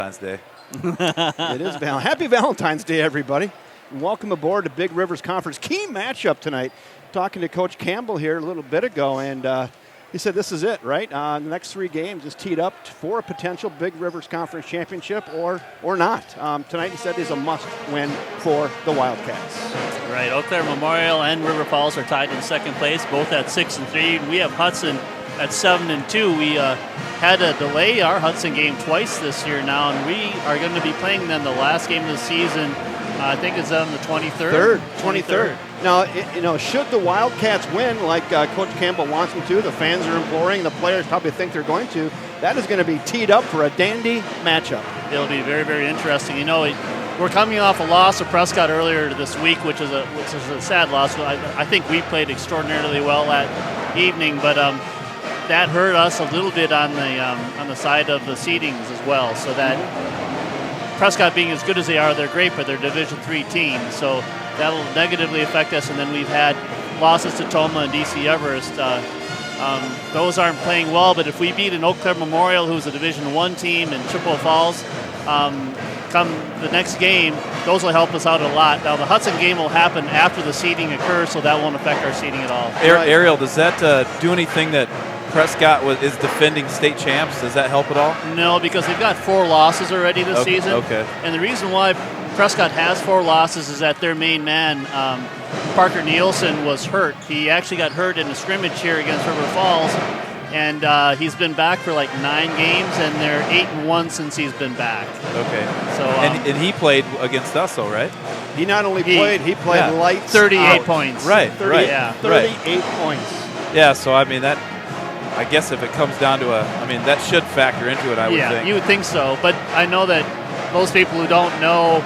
Valentine's Day. It is Happy Valentine's Day, everybody. And welcome aboard to Big Rivers Conference. Key matchup tonight. Talking to Coach Campbell here a little bit ago, and he said this is it, right? The next 3 games is teed up for a potential Big Rivers Conference championship or not. Tonight, he said, is a must-win for the Wildcats. Right. Eau Claire Memorial and River Falls are tied in second place, both at 6-3. We have Hudson at 7-2. We had to delay our Hudson game twice this year now, and we are going to be playing them the last game of the season. I think it's on the 23rd. 23rd. Now, should the Wildcats win like Coach Campbell wants them to, the fans are imploring, the players probably think they're going to, that is going to be teed up for a dandy matchup. It'll be very, very interesting. We're coming off a loss of Prescott earlier this week, which is a sad loss. I think we played extraordinarily well that evening, but that hurt us a little bit on the side of the seedings as well. So that Prescott being as good as they are, they're great, but they're Division III teams, so that'll negatively affect us. And then we've had losses to Toma and DC Everest. Those aren't playing well, but if we beat an Eau Claire Memorial, who's a Division I team, and Chippewa Falls, come the next game, those will help us out a lot. Now, the Hudson game will happen after the seeding occurs, so that won't affect our seeding at all. Ariel, does that do anything that Prescott is defending state champs? Does that help at all? No, because they've got 4 losses already this season. Okay. And the reason why Prescott has 4 losses is that their main man, Parker Nielsen, was hurt. He actually got hurt in a scrimmage here against River Falls, and he's been back for like 9 games, and they're 8-1 since he's been back. Okay. So and he played against us, though, right? He not only played, he played lights 38 out. points. Right. 38 points. Yeah. So I guess if it comes down to that should factor into it, I would think. Yeah, you would think so. But I know that most people who don't know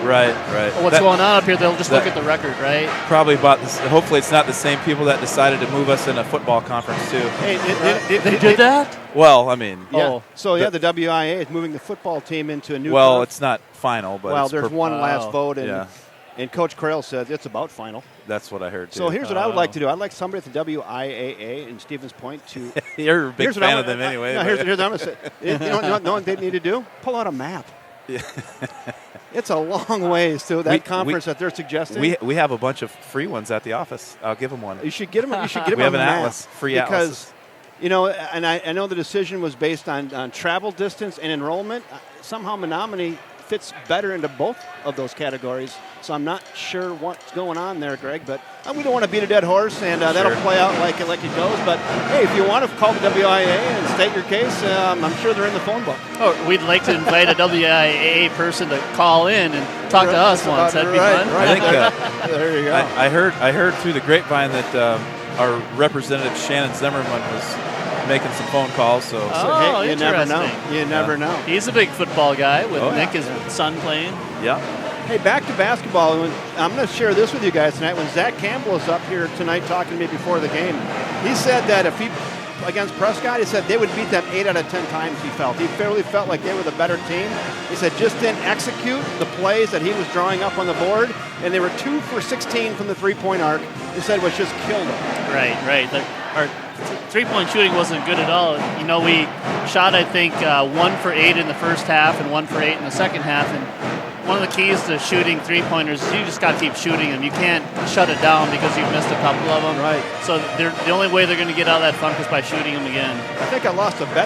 what's going on up here, they'll just look at the record, right? Probably about this. Hopefully it's not the same people that decided to move us in a football conference, too. Hey, they did that? Well, Yeah. So, the WIA is moving the football team into a new Well, turf. it's not final, but Well, there's one last vote, yeah. And Coach Crail said it's about final. That's what I heard, too. So here's what I would like to do. I'd like somebody at the WIAA in Stevens Point to... You're a big fan of them anyway. Here's what I'm going to say. You know what they need to do? Pull out a map. Yeah. It's a long ways to that conference that they're suggesting. We have a bunch of free ones at the office. I'll give them one. You should get them. You should get them. We have an atlas, free atlas. Because, and I know the decision was based on travel distance and enrollment. Somehow Menominee fits better into both of those categories. So I'm not sure what's going on there, Greg. But we don't want to beat a dead horse, and that'll play out like it goes. But hey, if you want to call the WIA and state your case, I'm sure they're in the phone book. Oh, we'd like to invite a WIA person to call in and talk to us once. That'd be fun. Right. I think there you go. I heard through the grapevine that our representative Shannon Zimmerman was making some phone calls. So hey, you never know. You never know. He's a big football guy with Nick, his son, playing. Yeah. Hey, back to basketball. I'm going to share this with you guys tonight. When Zach Campbell was up here tonight talking to me before the game, he said that if he, against Prescott, he said they would beat them 8 out of 10 times, he felt. He fairly felt like they were the better team. He said just didn't execute the plays that he was drawing up on the board, and they were 2 for 16 from the three-point arc. He said was just killed them. Right. Our three-point shooting wasn't good at all. We shot, I think, 1 for 8 in the first half and 1 for 8 in the second half, and one of the keys to shooting three-pointers is you just got to keep shooting them. You can't shut it down because you've missed a couple of them. Right. So the only way they're going to get out of that funk is by shooting them again. I think I lost a bet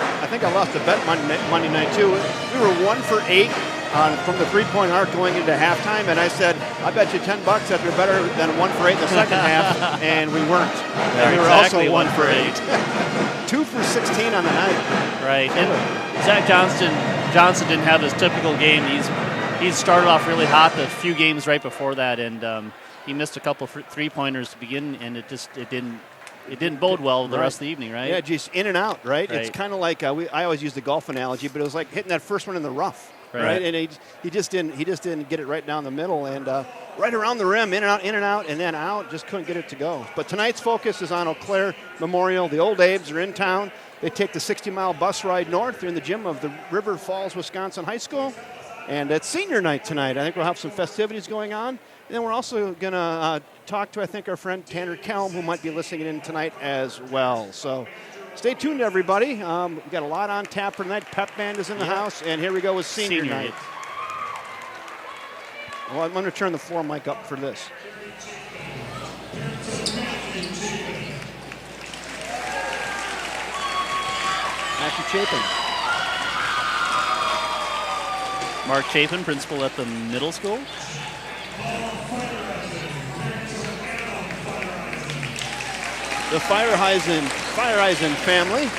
Monday night, too. We were 1 for 8 from the three-point arc going into halftime, and I said, I bet you $10 that they're better than 1 for 8 in the second half, and we weren't. And we were also 1 for 8. 2 for 16 on the night. Right. And Zach Johnson didn't have his typical game. He started off really hot the few games right before that, and he missed a couple three-pointers to begin, and it didn't bode well the rest of the evening, right? Yeah, just in and out, right? It's kind of like I always use the golf analogy, but it was like hitting that first one in the rough, right? And he just didn't get it right down the middle, and right around the rim, in and out, and then out. Just couldn't get it to go. But tonight's focus is on Eau Claire Memorial. The old Abes are in town. They take the 60-mile bus ride north. They're in the gym of the River Falls, Wisconsin High School. And it's senior night tonight. I think we'll have some festivities going on. And then we're also going to talk to, I think, our friend Tanner Kelm, who might be listening in tonight as well. So Stay tuned, everybody. We've got a lot on tap for tonight. Pep Band is in the house, and here we go with senior night. Well, I'm going to turn the floor mic up for this. Matthew Chapin. Mark Chapin, principal at the middle school. The Fireheisen family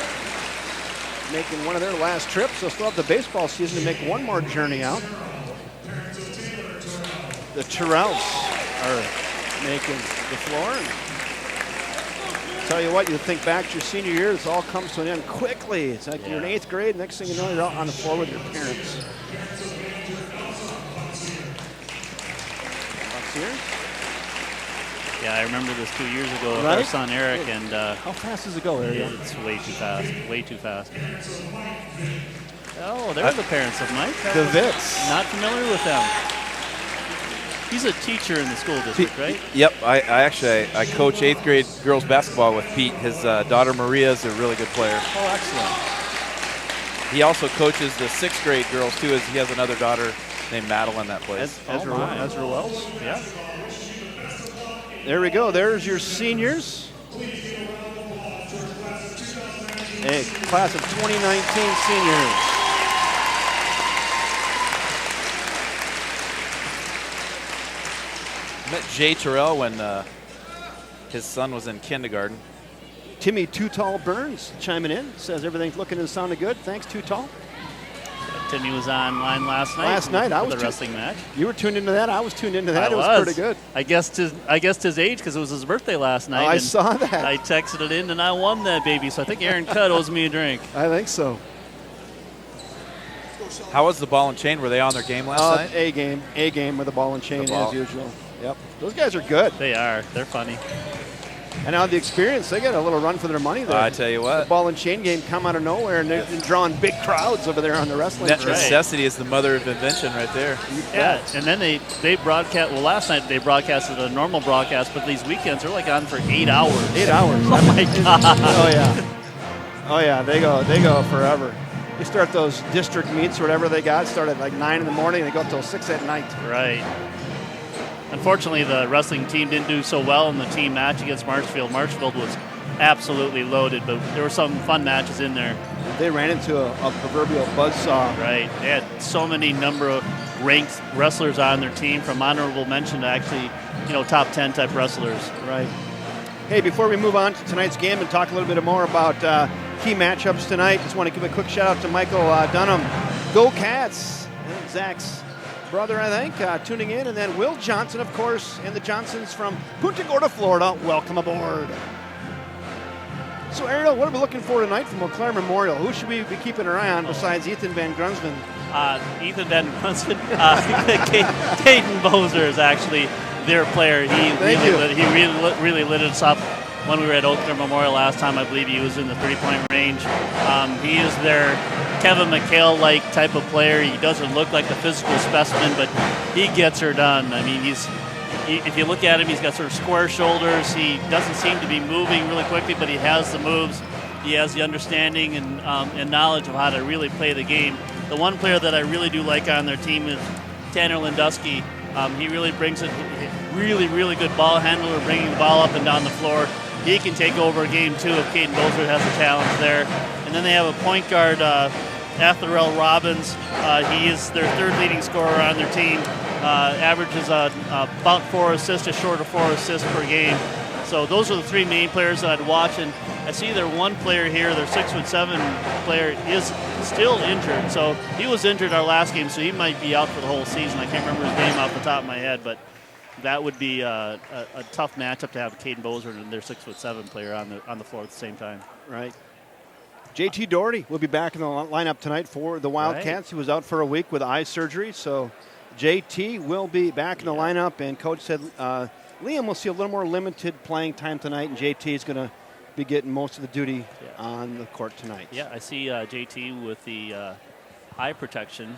making one of their last trips. They'll still have the baseball season to make one more journey out. The Terrells are making the floor. And tell you what, you think back to your senior year, this all comes to an end quickly. It's like you're in 8th grade, next thing you know, you're out on the floor with your parents. Bucks here. Yeah, I remember this 2 years ago with our son Eric, and how fast does it go, Eric? Yeah, it's way too fast. Way too fast. Oh, there's the parents of Mike. The Vitz. Not familiar with them. He's a teacher in the school district, right? Yep. I coach 8th grade girls basketball with Pete. His daughter Maria is a really good player. Oh, excellent. He also coaches the 6th grade girls too, as he has another daughter named Madeline that plays. Ezra Wells. Yeah. There we go. There's your seniors. A class of 2019 seniors. Met Jay Terrell when his son was in kindergarten. Timmy Too Tall Burns chiming in, says everything's looking and sounding good. Thanks, Too Tall. Timmy was online last night. I was the wrestling match. You were tuned into that. I was tuned into that. It was pretty good. I guessed his age because it was his birthday last night. I saw that. I texted it in and I won that baby. So I think Aaron Cutt owes me a drink. I think so. How was the ball and chain? Were they on their game last night? A game with the ball and chain as usual. Yep. Those guys are good. They are. They're funny. And now the experience, they got a little run for their money there. I tell you what. The ball and chain game come out of nowhere, and they're drawing big crowds over there on the wrestling. Necessity is the mother of invention right there. Yeah, and then they broadcast. Well, last night they broadcasted a normal broadcast, but these weekends they're like on for 8 hours. 8 hours. Oh my God. Oh yeah. They go forever. They start those district meets or whatever they got. Start at like 9 in the morning. They go till 6 at night. Right. Unfortunately, the wrestling team didn't do so well in the team match against Marshfield. Marshfield was absolutely loaded, but there were some fun matches in there. They ran into a proverbial buzzsaw. Right. They had so many number of ranked wrestlers on their team, from honorable mention to actually, top 10 type wrestlers. Right. Hey, before we move on to tonight's game and talk a little bit more about key matchups tonight, just want to give a quick shout out to Michael Dunham. Go Cats! And Zach's brother, I think, tuning in. And then Will Johnson, of course, and the Johnsons from Punta Gorda, Florida. Welcome aboard. So, Ariel, what are we looking for tonight from Eau Claire Memorial? Who should we be keeping our eye on besides Ethan Van Grunsven? Ethan Van Grunsven. Caden Bozer is actually their player. He really lit us up when we were at Eau Claire Memorial last time. I believe he was in the 3-point range. He is their Kevin McHale-like type of player. He doesn't look like a physical specimen, but he gets her done. I mean, if you look at him, he's got sort of square shoulders. He doesn't seem to be moving really quickly, but he has the moves. He has the understanding and knowledge of how to really play the game. The one player that I really do like on their team is Tanner Lindusky. He really brings it, really, really good ball handler, bringing the ball up and down the floor. He can take over a game, too, if Caden Bozer has a challenge there. And then they have a point guard, Atherell Robbins. He is their third leading scorer on their team. Averages about 4 assists, just short of 4 assists per game. So those are the three main players that I'd watch. And I see their one player here, their 6'7" player, is still injured. So he was injured our last game, so he might be out for the whole season. I can't remember his name off the top of my head, but that would be a tough matchup to have Caden Bozer and their 6'7" player on the floor at the same time. Right. JT Doherty will be back in the lineup tonight for the Wildcats. Right. He was out for a week with eye surgery, so JT will be back in the lineup. And Coach said Liam will see a little more limited playing time tonight, and JT is going to be getting most of the duty on the court tonight. Yeah, I see JT with the eye protection.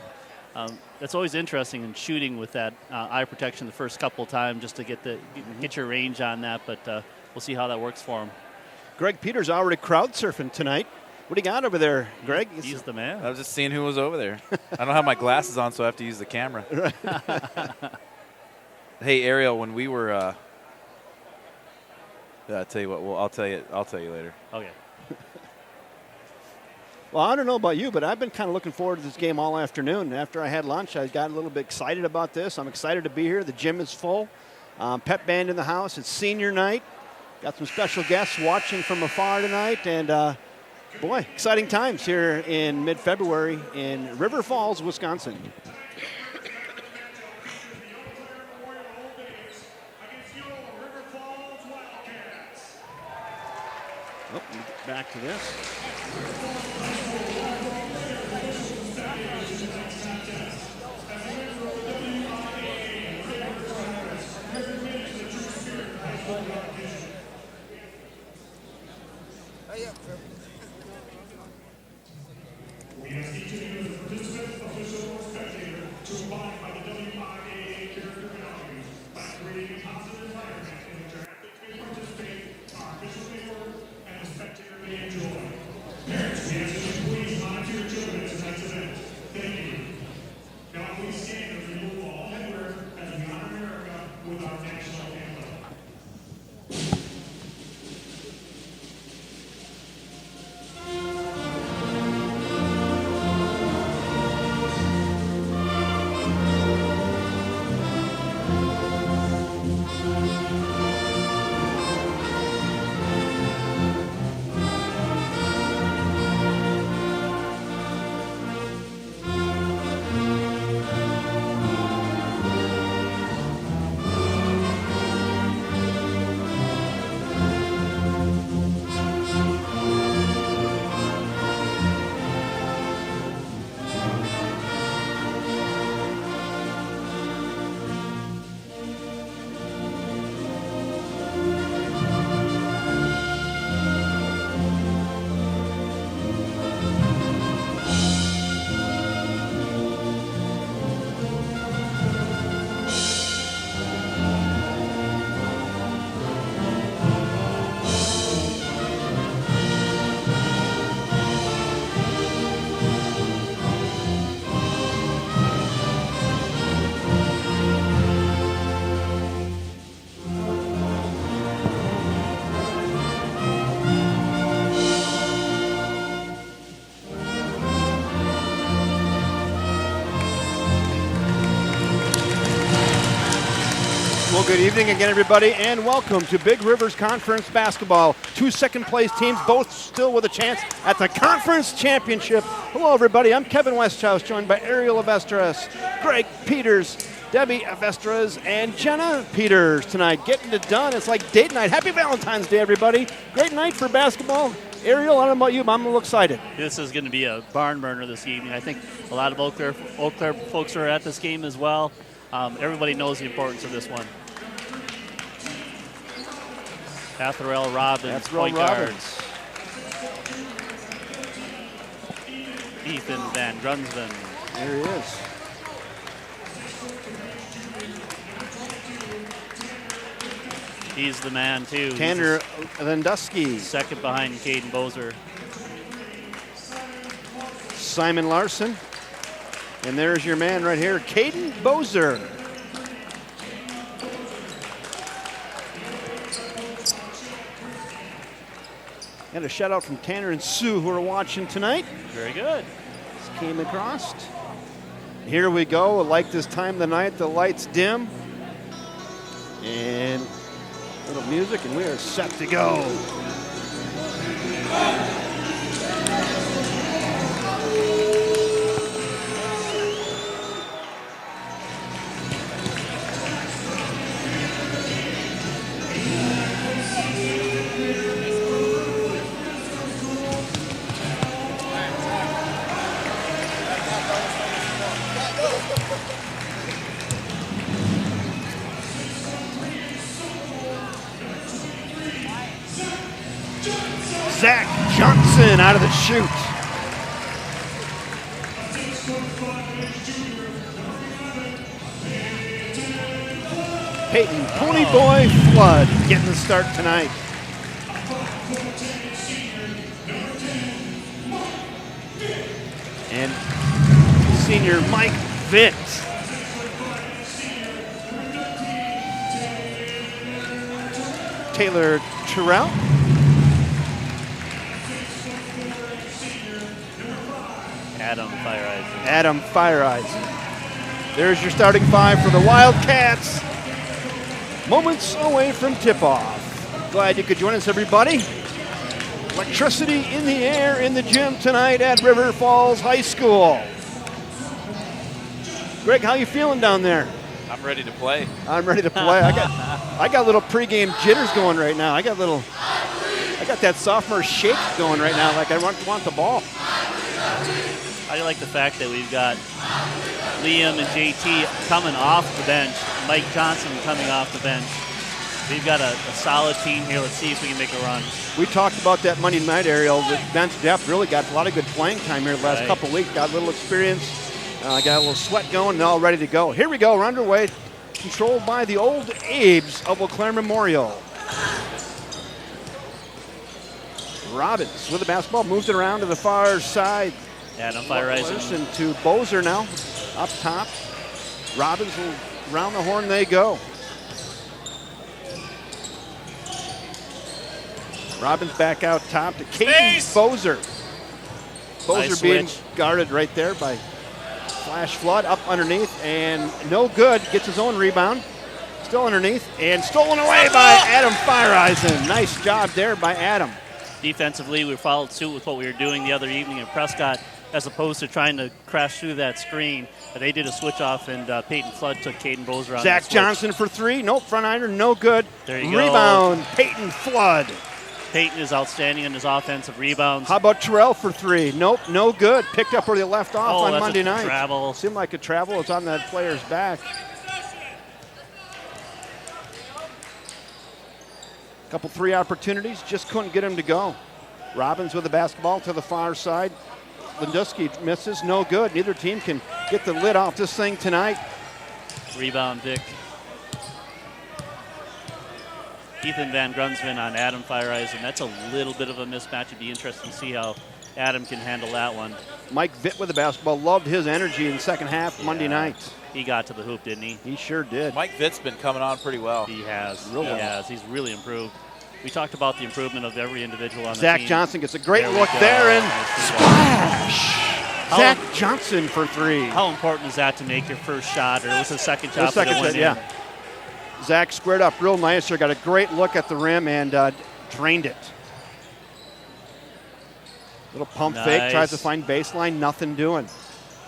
That's always interesting in shooting with that eye protection the first couple of times, just to get your range on that. But we'll see how that works for him. Greg Peters already crowd surfing tonight. What do you got over there, Greg? He's the man. I was just seeing who was over there. I don't have my glasses on, so I have to use the camera. Hey, Ariel, when we were, I'll tell you what. Well, I'll tell you later. Okay. Well, I don't know about you, but I've been kind of looking forward to this game all afternoon. After I had lunch, I got a little bit excited about this. I'm excited to be here. The gym is full. Pep band in the house. It's senior night. Got some special guests watching from afar tonight, and boy, exciting times here in mid-February in River Falls, Wisconsin. Oh, let me get back to this. Well, good evening again, everybody, and welcome to Big Rivers Conference Basketball. 2 second-place teams, both still with a chance at the conference championship. Hello, everybody. I'm Kevin Westhouse, joined by Ariel Avestras, Greg Peters, Debbie Avestras, and Jenna Peters tonight. Getting it done. It's like date night. Happy Valentine's Day, everybody. Great night for basketball. Ariel, I don't know about you, but I'm a little excited. This is going to be a barn burner this evening. I think a lot of Eau Claire folks are at this game as well. Everybody knows the importance of this one. Catherell Robbins, point guards. Ethan Van Grunsven. There he is. He's the man, too. Tanner Lendusky. Second behind Caden Bozer. Simon Larson. And there's your man right here, Caden Bozer. And a shout out from Tanner and Sue who are watching tonight. Very good. Just came across. Here we go. Like this time of the night, the lights dim. And a little music, and we are set to go. Zach Johnson out of the chute. Peyton Ponyboy Flood getting the start tonight. senior Mike Vitt. Taylor Terrell. Adam Fireeisen. There's your starting five for the Wildcats. Moments away from tip-off. Glad you could join us, everybody. Electricity in the air in the gym tonight at River Falls High School. Greg, how you feeling down there? I'm ready to play. I'm ready to play. I got little pregame jitters going right now. I got that sophomore shake going right now, like I want the ball. I like the fact that we've got Liam and JT coming off the bench, Mike Johnson coming off the bench. We've got a solid team here. Let's see if we can make a run. We talked about that Monday night, Ariel. The bench depth really got a lot of good playing time here the last couple of weeks. Got a little experience, got a little sweat going, and all ready to go. Here we go. We're underway. Controlled by the old Abes of Eau Claire Memorial. Robbins with the basketball, moves it around to the far side. Adam Fireeisen. To Bozer now, up top. Robbins will round the horn they go. Robbins back out top to Caden Bozer. Bozer nice being switch. Guarded right there by Flash Flood, up underneath, and no good. Gets his own rebound. Still underneath, and stolen away by Adam Fireeisen. Nice job there by Adam. Defensively, we followed suit with what we were doing the other evening in Prescott, as opposed to trying to crash through that screen. They did a switch off, and Peyton Flood took Caden Bozer on Zach Johnson for three. Nope, front iron, no good. There you go. Rebound, Peyton Flood. Peyton is outstanding in his offensive rebounds. How about Terrell for three? Nope, no good. Picked up where they left off on Monday night. Travel. Seemed like a travel. It's on that player's back. Couple three opportunities, just couldn't get him to go. Robbins with the basketball to the far side. Linduski misses, no good. Neither team can get the lid off this thing tonight. Rebound, Dick. Ethan Van Grunsven on Adam Fireeisen. That's a little bit of a mismatch. It'd be interesting to see how Adam can handle that one. Mike Vitt with the basketball. Loved his energy in the second half Monday night. He got to the hoop, didn't he? He sure did. Mike Vitt's been coming on pretty well. He has. Real well. He has. He's really improved. We talked about the improvement of every individual on the Zach team. Johnson gets a great look there, and splash! Zach Johnson for three. How important is that to make your first shot, or was it the second shot? Yeah. Zach squared up real nice here, got a great look at the rim and drained it. Little pump fake, tries to find baseline, nothing doing.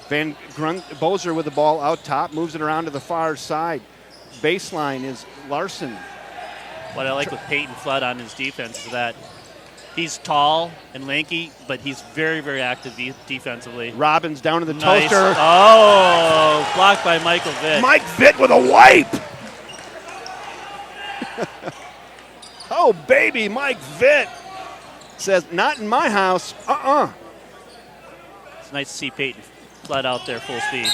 Bozer with the ball out top, moves it around to the far side. Baseline is Larson. What I like with Peyton Flood on his defense is that he's tall and lanky, but he's very, very active defensively. Robbins down to the toaster. Oh, blocked by Michael Vitt. Mike Vitt with a wipe. Oh, baby, Mike Vitt says, not in my house. It's nice to see Peyton Flood out there full speed.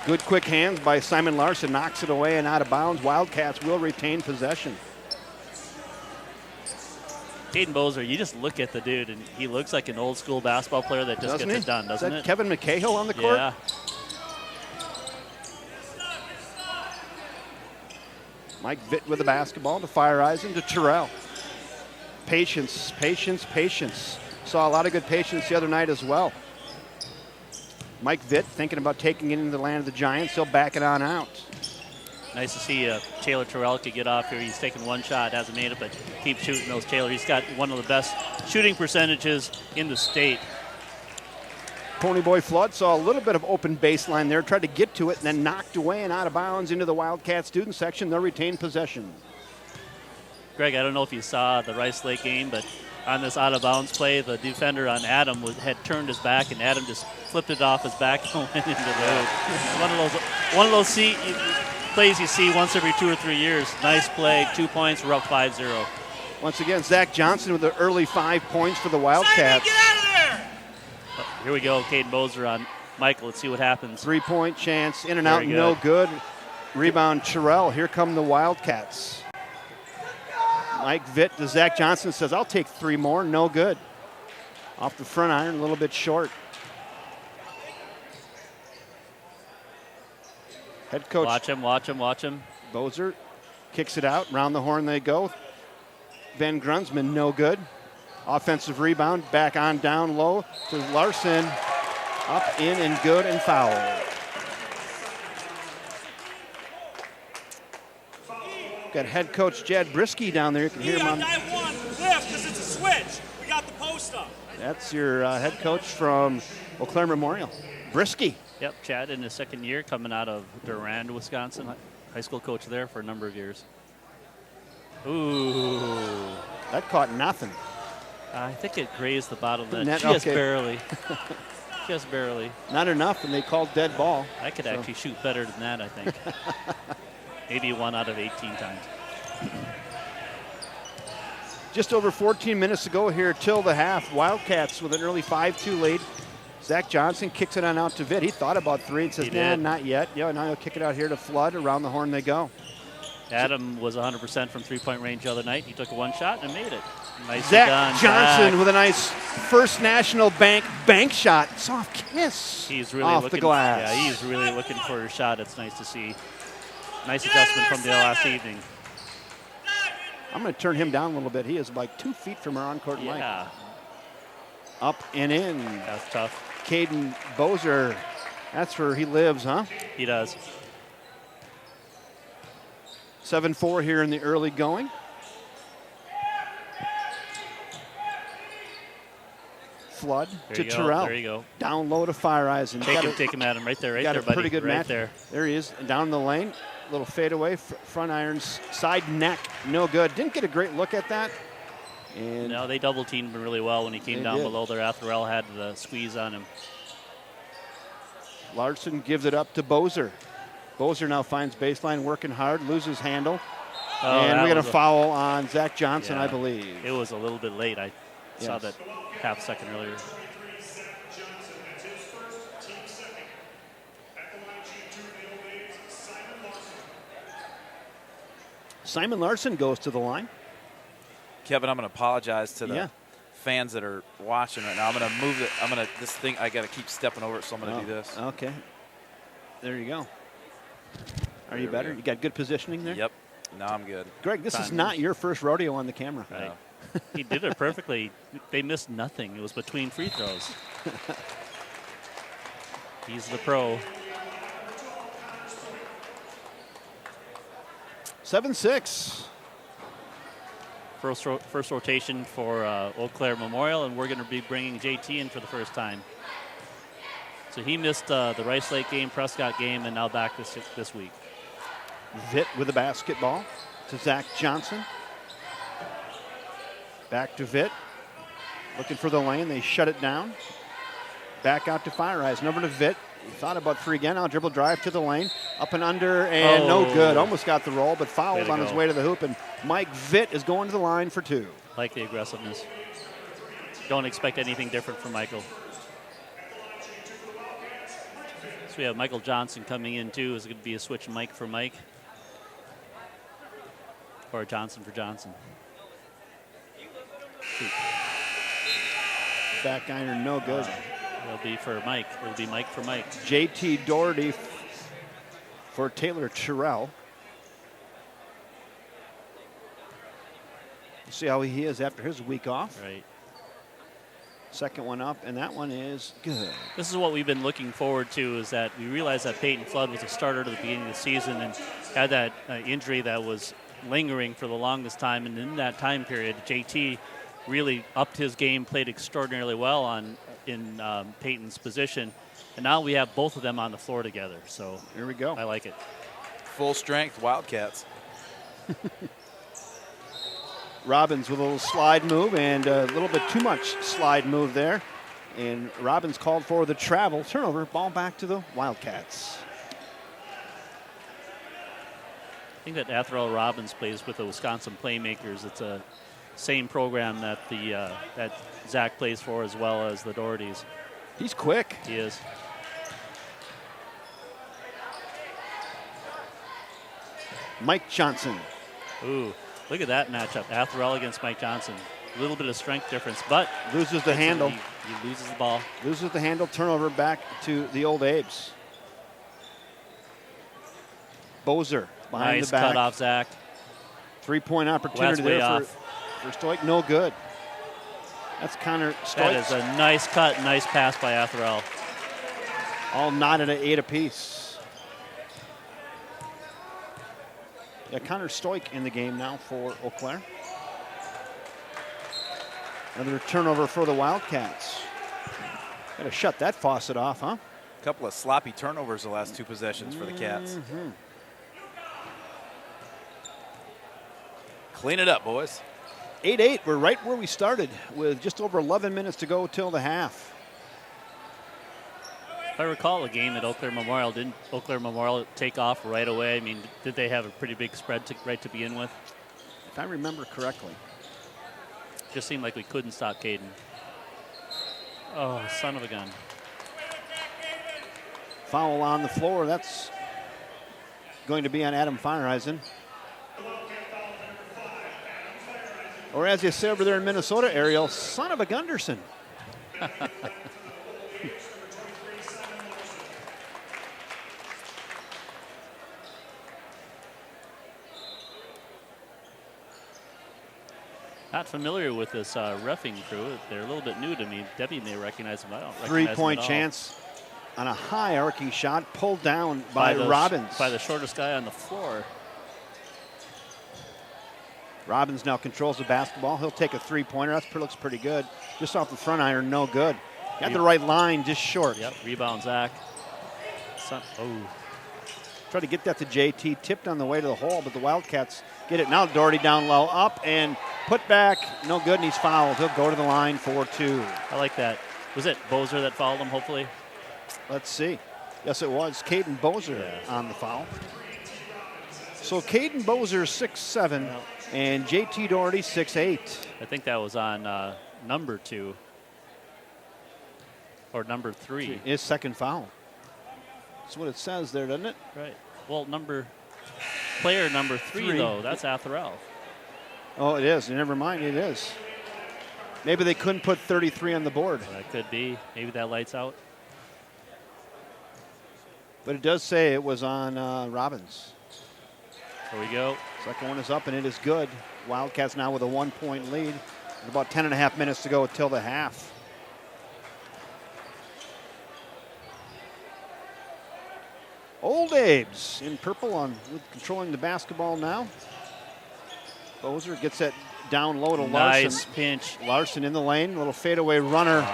Good quick hands by Simon Larson, knocks it away and out of bounds. Wildcats will retain possession. Caden Bozer, you just look at the dude, and he looks like an old school basketball player that just gets it done, doesn't it? Kevin McCahill on the court? Yeah. Mike Vitt with the basketball to Fireeisen to Terrell. Patience, patience, patience. Saw a lot of good patience the other night as well. Mike Vitt thinking about taking it into the land of the Giants. He'll back it on out. Nice to see Taylor Terrell could get off here. He's taken one shot, hasn't made it, but keep shooting those, Taylor. He's got one of the best shooting percentages in the state. Ponyboy Flood saw a little bit of open baseline there, tried to get to it, and then knocked away and out of bounds into the Wildcat student section. They'll retain possession. Greg, I don't know if you saw the Rice Lake game, but on this out-of-bounds play, the defender on Adam had turned his back, and Adam just flipped it off his back and went into the hoop. One of those plays you see once every 2 or 3 years. Nice play, 2 points, we're up 5-0. Once again, Zach Johnson with the early 5 points for the Wildcats. Simon, get out of there! Here we go, Caden Bozer on Michael. Let's see what happens. 3-point chance, in and out, no good. Rebound, Terrell. Here come the Wildcats. Mike Vitt to Zach Johnson, says, I'll take 3 more, no good. Off the front iron, a little bit short. Head coach. Watch him. Bozer kicks it out. Round the horn they go. Van Grunsman, no good. Offensive rebound, back on down low to Larson. Up, in, and good, and foul. Got head coach Jad Brisky down there. You can hear him on. Because it's a switch. We got the post up. That's your head coach from Eau Claire Memorial, Brisky. Yep, Chad in his second year coming out of Durand, Wisconsin. High school coach there for a number of years. Ooh. That caught nothing. I think it grazed the bottom of the net. Okay. Just barely. Just barely. Not enough, and they called dead ball. I could actually shoot better than that, I think. Maybe 1 out of 18 times. Just over 14 minutes to go here till the half. Wildcats with an early 5-2 lead. Zach Johnson kicks it on out to Vitt. He thought about 3 and says, nah, not yet. Yeah, now he'll kick it out here to Flood. Around the horn they go. Adam was 100% from three-point range the other night. He took one shot and made it. Nicely Zach done, Johnson Zach. with a nice First National bank shot. Soft kiss. He's really off looking, the glass. Yeah, he's really looking for a shot. It's nice to see. Nice adjustment from the last evening. I'm going to turn him down a little bit. He is like 2 feet from our on-court mic. Yeah. Up and in. That's tough. Caden Bozer, that's where he lives, huh? He does. 7-4 here in the early going. Flood to Terrell. There you go. Down low to Fire Eyes. And Take him at him right there, got buddy. a pretty good right match. there. There he is. And down the lane. Little fadeaway. Front irons. Side neck. No good. Didn't get a great look at that. And no, they double teamed him really well when he came down below there. Atherell had the squeeze on him. Larson gives it up to Bozer. Bozer now finds baseline, working hard, loses handle. And we got a foul on Zach Johnson, I believe. It was a little bit late. I saw that half second earlier. Simon Larson goes to the line. Kevin, I'm going to apologize to the fans that are watching right now. I'm going to move it. This thing, I got to keep stepping over it, so I'm going to do this. Okay. There you go. Are you better? You got good positioning there? Yep. Now I'm good. Greg, this is not your first rodeo on the camera. Right. No. He did it perfectly. They missed nothing. It was between free throws. He's the pro. 7-6. First rotation for Eau Claire Memorial, and we're going to be bringing JT in for the first time. So he missed the Rice Lake game, Prescott game, and now back this week. Vitt with the basketball to Zach Johnson. Back to Vitt. Looking for the lane. They shut it down. Back out to Fire Eyes. Number to Vitt. He thought about 3 again. Now dribble drive to the lane. Up and under, and no good. Almost got the roll, but fouled on his way to the hoop. And Mike Vitt is going to the line for 2. Like the aggressiveness. Don't expect anything different from Michael. So we have Michael Johnson coming in too. Is it going to be a switch Mike for Mike? Or a Johnson for Johnson? Shoot. Back iron, no good. It'll be for Mike. It'll be Mike for Mike. JT Doherty for Taylor Terrell. See how he is after his week off. Right. Second one up, and that one is good. This is what we've been looking forward to, is that we realized that Peyton Flood was a starter at the beginning of the season and had that injury that was lingering for the longest time. And in that time period, JT really upped his game, played extraordinarily well in Peyton's position. And now we have both of them on the floor together. So here we go. I like it. Full strength Wildcats. Robbins with a little slide move and a little bit too much slide move there. And Robbins called for the travel. Turnover, ball back to the Wildcats. I think that Atherell Robbins plays with the Wisconsin Playmakers. It's a same program that that Zach plays for, as well as the Dohertys. He's quick. He is. Mike Johnson. Ooh, look at that matchup. Atherell against Mike Johnson. A little bit of strength difference, but loses the handle. He loses the ball. Loses the handle. Turnover back to the old Abes. Bozer behind nice the back. cut off, Zach. 3-point opportunity there for Stoik. No good. That's Connor Stoik. That is a nice cut, nice pass by Atherell. All knotted at 8 apiece. Yeah, Connor Stoik in the game now for Eau Claire. Another turnover for the Wildcats. Got to shut that faucet off, huh? A couple of sloppy turnovers the last 2 possessions for the Cats. Clean it up, boys. 8-8. We're right where we started with just over 11 minutes to go till the half. If I recall a game at Eau Claire Memorial, didn't Eau Claire Memorial take off right away? I mean, did they have a pretty big spread right to begin with? If I remember correctly. Just seemed like we couldn't stop Caden. Oh, son of a gun. Foul on the floor. That's going to be on Adam Feierheisen. Or as you say over there in Minnesota, Ariel, son of a Gunderson. Not familiar with this reffing crew. They're a little bit new to me. Debbie may recognize them. I don't recognize 3-point them at all. chance on a high arcing shot pulled down by Robbins. By the shortest guy on the floor. Robbins now controls the basketball. He'll take a 3-pointer. That looks pretty good. Just off the front iron, no good. Got the right line, just short. Yep, rebound Zach. Try to get that to JT. Tipped on the way to the hole, but the Wildcats get it. Now Doherty down low, up and put back. No good, and he's fouled. He'll go to the line for 2. I like that. Was it Bozer that fouled him, hopefully? Let's see. Yes, it was. Caden Bozer on the foul. So Caden Bozer 6'7", and JT Doherty 6'8". I think that was on number 2 or number 3. His second foul. That's what it says there, doesn't it? Right. Well, player number 3, though, that's Atherell. Oh, it is. Never mind, it is. Maybe they couldn't put 33 on the board. That could be. Maybe that lights out. But it does say it was on Robbins. There we go. Second one is up, and it is good. Wildcats now with a 1-point lead. And about 10.5 minutes to go until the half. Old Abes in purple controlling the basketball now. Bozer gets that down low to Larson. Nice pinch. Larson in the lane. Little fadeaway runner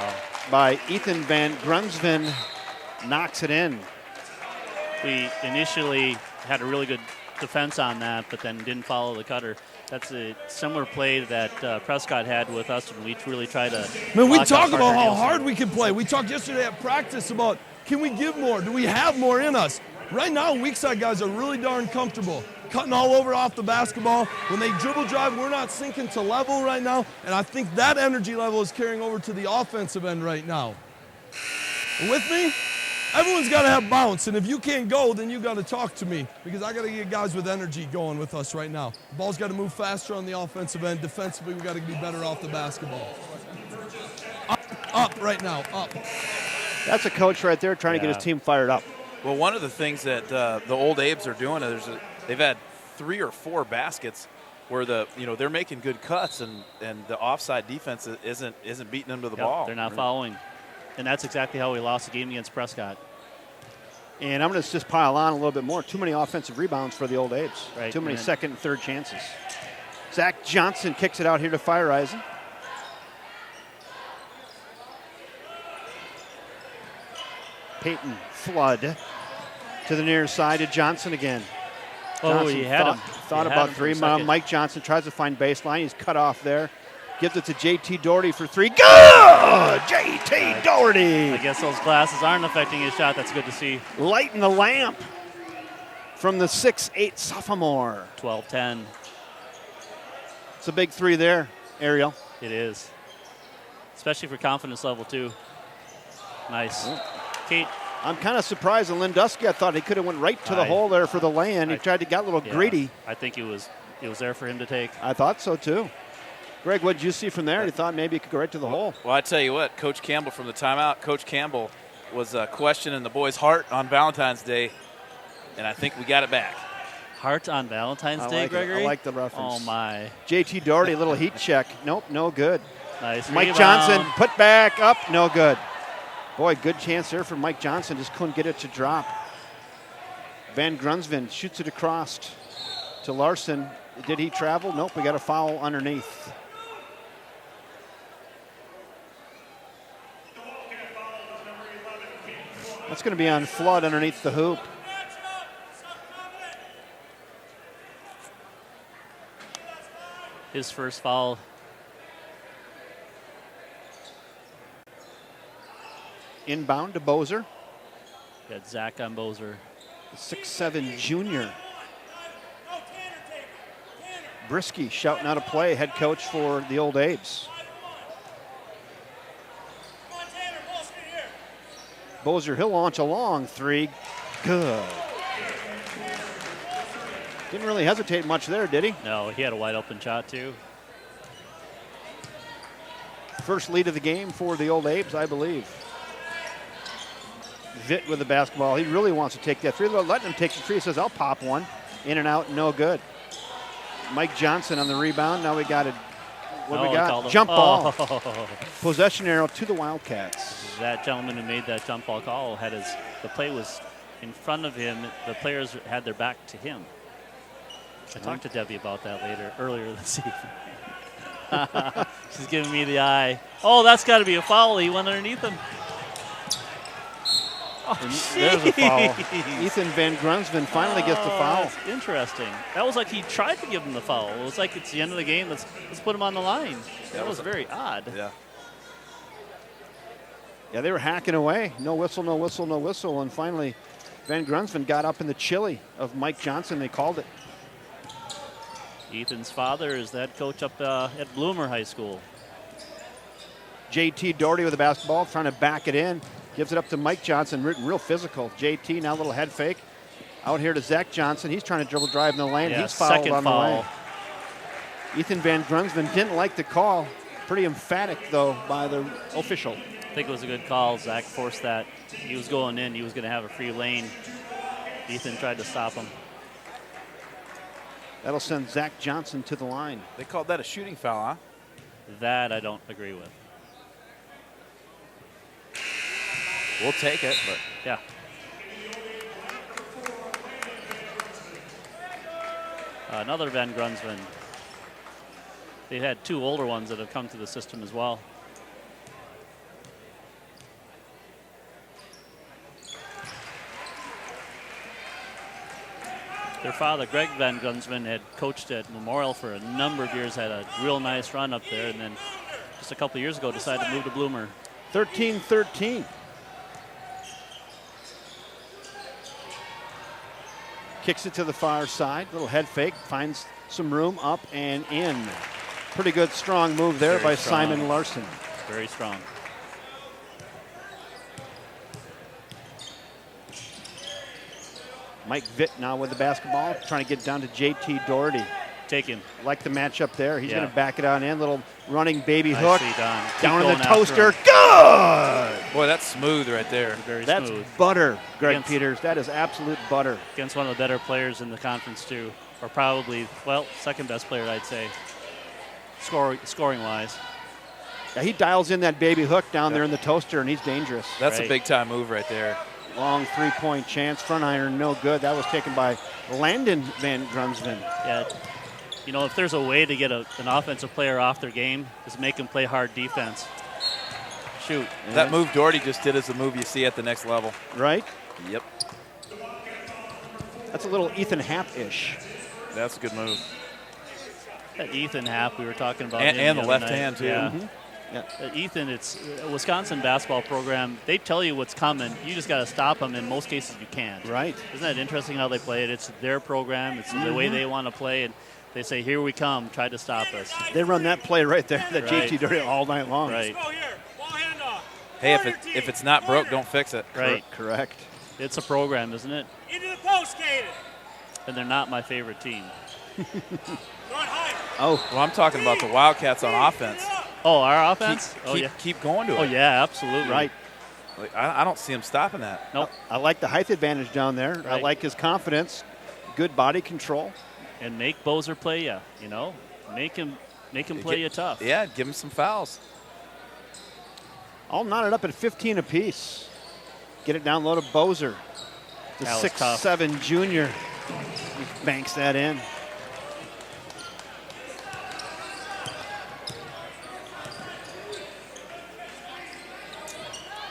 by Ethan Van Grunsven. Knocks it in. We initially had a really good defense on that, but then didn't follow the cutter. That's a similar play that Prescott had with us, and we really tried to. Man, we talk about how hard we can play. We talked yesterday at practice about, can we give more? Do we have more in us? Right now, weak side guys are really darn comfortable, cutting all over off the basketball. When they dribble drive, we're not sinking to level right now, and I think that energy level is carrying over to the offensive end right now. With me? Everyone's got to have bounce, and if you can't go, then you got to talk to me, because I got to get guys with energy going with us right now. The ball's got to move faster on the offensive end. Defensively, we got to be better off the basketball. Up right now, up. That's a coach right there trying to get his team fired up. Well, one of the things that the old Abes are doing is they've had 3 or 4 baskets where they're making good cuts and the offside defense isn't beating them to the ball. They're not following. And that's exactly how we lost the game against Prescott. And I'm going to just pile on a little bit more. Too many offensive rebounds for the old Abes. Right. Too many second and third chances. Zach Johnson kicks it out here to Feierheisen. Peyton Flood to the near side to Johnson again. Johnson he had him. Thought about 3. Mike Johnson tries to find baseline. He's cut off there. Gives it to JT Doherty for 3. Good! JT Doherty! I guess those glasses aren't affecting his shot. That's good to see. Lighting the lamp from the 6'8 sophomore. 12-10. It's a big 3 there, Ariel. It is. Especially for confidence level, too. Nice. Kate. I'm kind of surprised at Lindusky. I thought he could have went right to the hole there for the lay-in. He tried to get a little greedy. I think it was there for him to take. I thought so, too. Greg, what did you see from there? You thought maybe it could go right to the hole. Well, I tell you what, Coach Campbell from the timeout, Coach Campbell was questioning the boys' heart on Valentine's Day, and I think we got it back. Heart on Valentine's Day, Gregory? I like the reference. Oh, my. JT Doherty, a little heat check. Nope, no good. Nice Mike rebound. Johnson, put back up, no good. Boy, good chance there for Mike Johnson, just couldn't get it to drop. Van Grunsven shoots it across to Larson. Did he travel? Nope, we got a foul underneath. That's going to be on Flood underneath the hoop. His first foul. Inbound to Bozer. Got Zach on Bozer. 6'7" junior. Brisky shouting out a play, head coach for the Old Abes. Bozer, he'll launch a long three. Good. Didn't really hesitate much there, did he? No, he had a wide open shot too. First lead of the game for the Old Abes, I believe. Vitt with the basketball. He really wants to take that three. Letting him take the three. He says, I'll pop one. In and out, no good. Mike Johnson on the rebound. Now we got it. What do we got? Jump ball. Possession arrow to the Wildcats. That gentleman who made that jump ball call had the play was in front of him. The players had their back to him. I talked to Debbie about that earlier this evening. She's giving me the eye. Oh, that's got to be a foul. He went underneath him. Oh, there's a foul. Ethan Van Grunsven finally gets the foul. That's interesting. That was like he tried to give him the foul. It was like it's the end of the game. Let's put him on the line. That was very odd. Yeah. Yeah, they were hacking away. No whistle, no whistle, no whistle. And finally, Van Grunsven got up in the chili of Mike Johnson. They called it. Ethan's father is the head coach up at Bloomer High School. JT Doherty with the basketball, trying to back it in. Gives it up to Mike Johnson, real physical. JT now a little head fake. Out here to Zach Johnson. He's trying to dribble drive in the lane. Yeah, he's fouled second on foul. the way. Ethan Van Grunsven didn't like the call. Pretty emphatic, though, by the official. I think it was a good call. Zach forced that. He was going in. He was going to have a free lane. Ethan tried to stop him. That'll send Zach Johnson to the line. They called that a shooting foul, huh? That I don't agree with. We'll take it, but yeah. Another Van Grunsven. They've had two older ones that have come to the system as well. Their father, Greg Van Grunsven, had coached at Memorial for a number of years, had a real nice run up there, and then just a couple of years ago decided to move to Bloomer. 13-13. Kicks it to the far side. Little head fake. Finds some room up and in. Pretty good, strong move there by Simon Larson. Very strong. Mike Vitt now with the basketball. Trying to get down to JT Doherty. Take him. Like the matchup there. He's going to back it on in. Little running baby Nicely hook. done. Down in the toaster. Good! boy, that's smooth right there. Very That's smooth. butter, Greg Peters. That is absolute butter. Against one of the better players in the conference, too. Or probably, well, second best player, I'd say, scoring-wise. Yeah, he dials in that baby hook down there in the toaster, and he's dangerous. That's a big-time move right there. Long three-point chance. Front iron, no good. That was taken by Landon Van Grunsven. Yeah. You know, if there's a way to get an offensive player off their game, is make them play hard defense. Shoot. Yeah. That move Doherty just did is the move you see at the next level. Right? Yep. That's a little Ethan Happ-ish. That's a good move. That Ethan Happ, we were talking about. And the left night. hand, too. Yeah. Mm-hmm. Yeah. Ethan, it's a Wisconsin basketball program. They tell you what's coming. You just got to stop them. In most cases, you can't. Right. Isn't that interesting how they play it? It's their program. It's the way they want to play. And they say, here we come. Try to stop us. They run that play right there, that Right. JT Doherty all night long. Right. Hey, if it's not broke, don't fix it. Right. Correct. It's a program, isn't it? Into the post, Gator. And they're not my favorite team. Oh. Well, I'm talking about the Wildcats on offense. Oh, our offense? Keep going to it. Oh, yeah, absolutely. Right. Like, I don't see him stopping that. Nope. I like the height advantage down there. I Right. like his confidence. Good body control. And make Bozer play you. You know, make him play you tough. Yeah, give him some fouls. All knotted up at 15 apiece. Get it down low to Bozer. The 6'7" junior. He banks that in.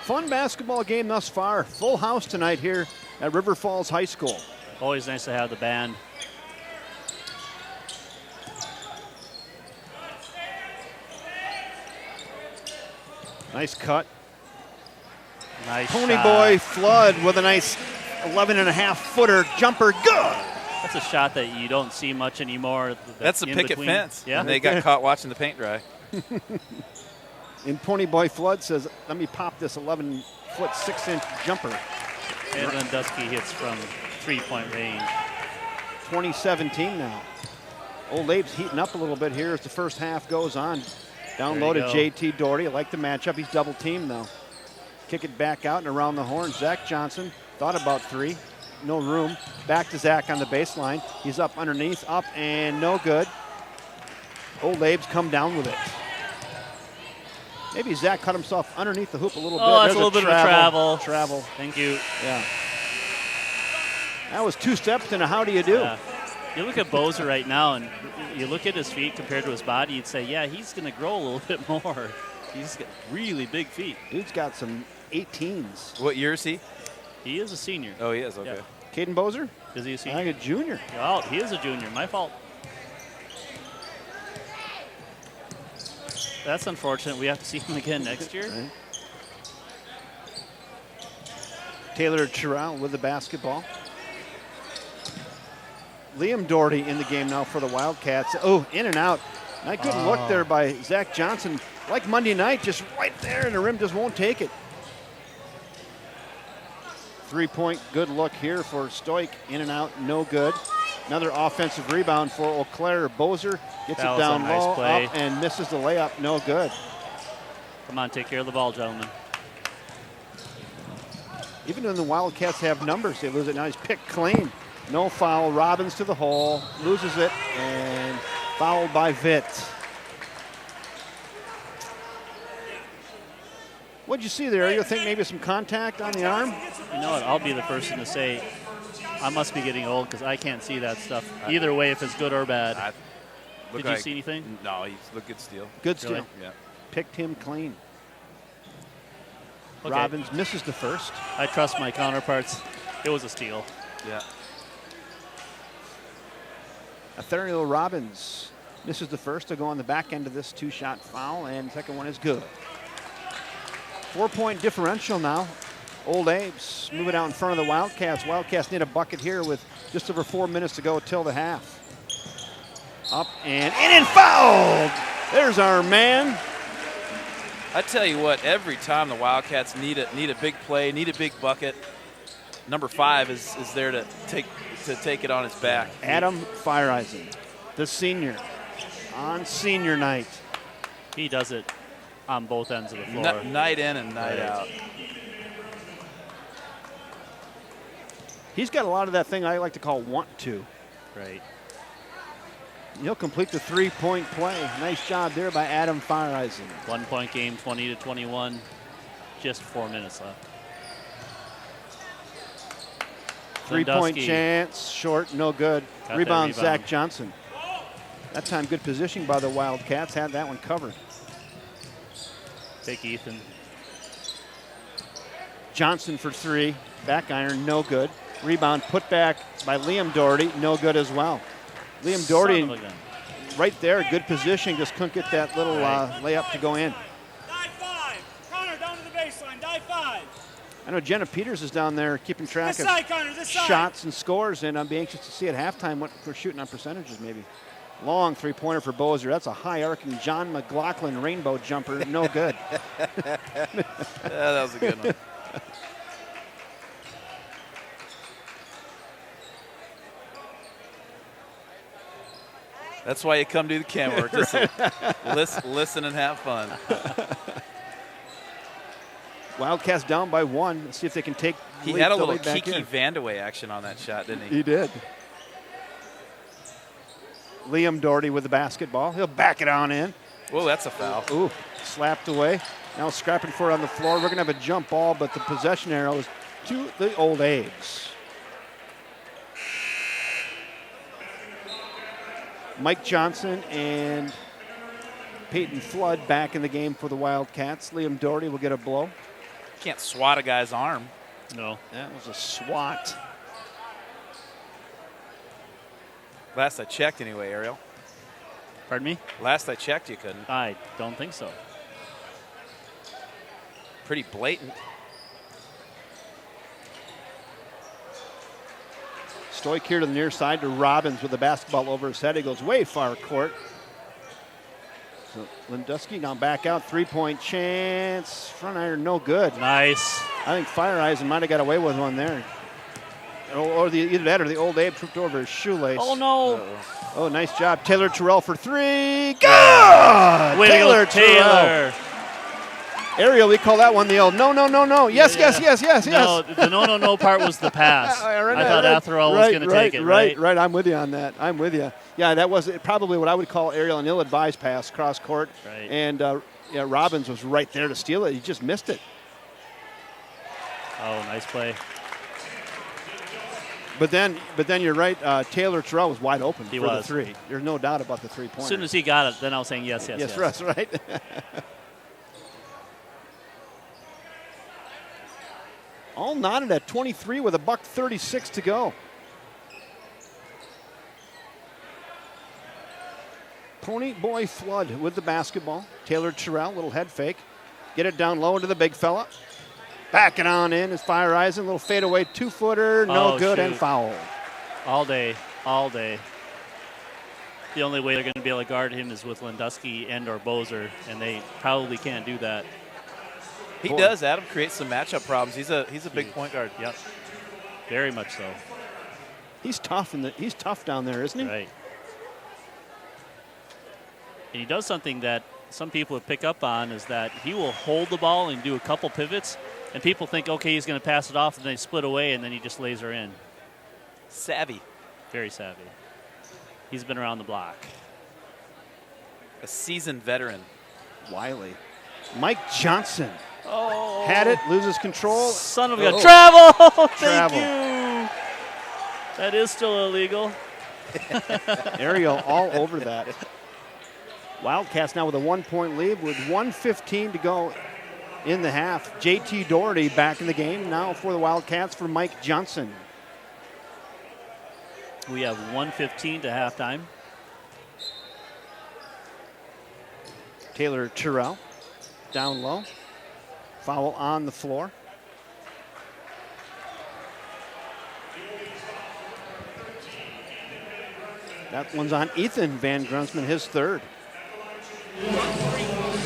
Fun basketball game thus far. Full house tonight here at River Falls High School. Always nice to have the band. Nice cut. Nice Pony shot. Boy Flood with a nice 11.5-footer jumper. Good. That's a shot that you don't see much anymore. That's the picket fence. Yeah. And they got caught watching the paint dry. And Pony Boy Flood says, let me pop this 11-foot 6-inch jumper. And then Dusky hits from 3-point range. 2017 now. Old Abe's heating up a little bit here as the first half goes on. Down low to JT Doherty. I like the matchup. He's double teamed though. Kick it back out and around the horn. Zach Johnson thought about three. No room. Back to Zach on the baseline. He's up underneath, up and no good. Old Abe's come down with it. Maybe Zach cut himself underneath the hoop a little bit. Oh, that's There's a little bit of travel. Travel. Thank you. Yeah. That was 2 steps into how do you do? Yeah. You look at Bozer right now, and you look at his feet compared to his body, you'd say, yeah, he's going to grow a little bit more. He's got really big feet. Dude's got some 18s. What year is he? He is a senior. Oh, he is. Okay. Yeah. Caden Bozer? Is he a I senior? think a junior. Oh, he is a junior. My fault. That's unfortunate. We have to see him again next year. Right. Taylor Terrell with the basketball. Liam Doherty in the game now for the Wildcats. Oh, in and out. Not good look there by Zach Johnson. Like Monday night, just right there, and the rim just won't take it. 3-point good look here for Stoik. In and out, no good. Another offensive rebound for Eau Claire. Bozer gets That it was down a nice low, play. up, and misses the layup. No good. Come on, take care of the ball, gentlemen. Even when the Wildcats have numbers, they lose it. Now he's picked clean. No foul. Robbins to the hole. Loses it. And fouled by Vitt. What'd you see there? You think maybe some contact on the arm? You know what? I'll be the person to say I must be getting old because I can't see that stuff. Either way, if it's good or bad. Did you see anything? No, he's a good steal. Good steal. Really? Yeah. Picked him clean. Okay. Robbins misses the first. I trust my counterparts. It was a steal. Yeah. Ethereal Robbins misses the first to go on the back end of this 2-shot foul, and the second one is good. 4-point differential now. Old Abes moving out in front of the Wildcats. Wildcats need a bucket here with just over 4 minutes to go till the half. Up and in and fouled. There's our man. I tell you what, every time the Wildcats need a big play, need a big bucket, number 5 is there to take it on his back. Adam Fireisen, the senior, on senior night. He does it on both ends of the floor. Night in and night out. He's got a lot of that thing I like to call want to. Right. He'll complete the 3-point play. Nice job there by Adam Fireisen. 1-point game, 20-21. Just 4 minutes left. 3-point Sandusky. chance, short, no good. Got that Rebound, rebound. Zach Johnson. That time, good positioning by the Wildcats. Had that one covered. Take Ethan. Johnson for 3. Back iron, no good. Rebound put back by Liam Doherty, no good as well. Liam Doherty Son of a gun. right there, good position, just couldn't get that little layup to go in. Dive 5. Connor, down to the baseline. Dive 5. I know Jenna Peters is down there keeping track This of side, Connor, this side. shots and scores, and I'd be anxious to see at halftime what we're shooting on percentages maybe. Long 3-pointer for Bozer. That's a high-arcing John McLaughlin rainbow jumper, no good. Yeah, that was a good one. That's why you come do the camera work. Just listen and have fun. Wildcats down by 1. Let's see if they can take He lead, had a the little lead back Kiki in. Vandaway action on that shot, didn't he? He did. Liam Doherty with the basketball. He'll back it on in. Oh, that's a foul. Ooh, slapped away. Now scrapping for it on the floor. We're going to have a jump ball, but the possession arrow is to the Old Abes. Mike Johnson and Peyton Flood back in the game for the Wildcats. Liam Doherty will get a blow. Can't swat a guy's arm. No. That was a swat. Last I checked anyway, Ariel. Pardon me? Last I checked, you couldn't. I don't think so. Pretty blatant. Stoik here to the near side to Robbins with the basketball over his head. He goes way far court. So Lindusky now back out. 3-point chance. Front iron no good. Nice. I think Fireeisen might have got away with one there. Or either that or the Old Abe tripped over his shoelace. Oh, no. Uh-oh. Oh, nice job. Taylor Terrell for 3. Good! Way Taylor to go, Taylor. Ariel, we call that one the old no, no, no, no. Yes, Yeah. yes. No, the no part was the pass. I thought Atherell was going to take it, right? Right, I'm with you on that. I'm with you. Yeah, that was probably what I would call Ariel an ill-advised pass cross court. Right. And Robbins was right there to steal it. He just missed it. Oh, nice play. But then you're right. Taylor Terrell was wide open He for was. the 3. There's no doubt about the 3-pointer. As soon as he got it, then I was saying yes. Yes, right. All knotted at 23 with $1:36 to go. Pony Boy Flood with the basketball. Taylor Terrell, little head fake. Get it down low into the big fella. Backing on in is Fireeisen. Little fadeaway 2-footer. No good shoot. and foul. All day. The only way they're going to be able to guard him is with Lindusky and or Bozer, and they probably can't do that. He does. Adam creates some matchup problems. He's a big point guard. Yep. Very much so. He's tough he's tough down there, isn't he? Right. And he does something that some people would pick up on, is that he will hold the ball and do a couple pivots, and people think, okay, he's going to pass it off, and then they split away, and then he just lays her in. Savvy. Very savvy. He's been around the block. A seasoned veteran. Wily. Mike Johnson. Oh. Had it, loses control. Son of a gun. Oh. Travel! Thank Travel. you. That is still illegal. Ariel all over that. Wildcats now with a 1-point lead with 1:15 to go in the half. JT Doherty back in the game now for the Wildcats for Mike Johnson. We have 1:15 to halftime. Taylor Terrell down low. Foul on the floor. That one's on Ethan Van Grunsman, his 3rd.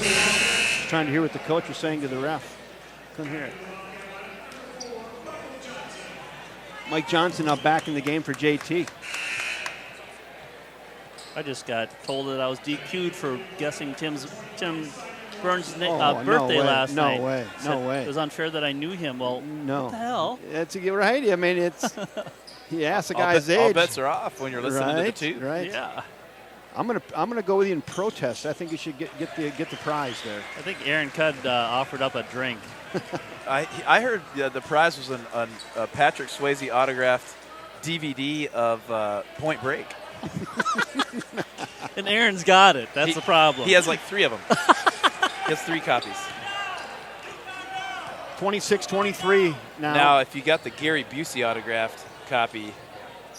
Just trying to hear what the coach was saying to the ref. Couldn't hear it. Mike Johnson now back in the game for JT. I just got told that I was DQ'd for guessing Tim Burns' Oh, birthday last night. No way. No way. It was unfair that I knew him. Well, No. what the hell? That's right. I mean, it's he asked the All guy's age. all bets are off when you're listening to the two. Right. Yeah. I'm gonna go with you in protest. I think you should get the prize there. I think Aaron Cudd offered up a drink. I heard the prize was a Patrick Swayze autographed DVD of Point Break. And Aaron's got it. That's the problem. He has like 3 of them. He has 3 copies. 26-23 now. Now, if you got the Gary Busey autographed copy,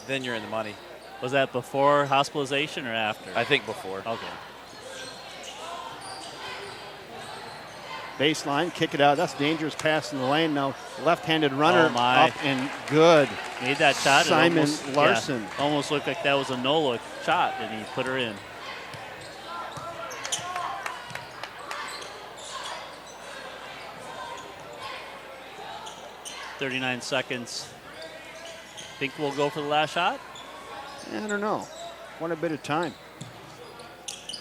then you're in the money. Was that before hospitalization or after? I think before. Okay. Baseline, kick it out. That's dangerous pass in the lane now. Left-handed runner Oh, my. up and good. Made that shot. It Simon almost, Larson. Yeah, almost looked like that was a no-look shot, and he put her in. "39 seconds. Think we'll go for the last shot?" I don't know. What a bit of time.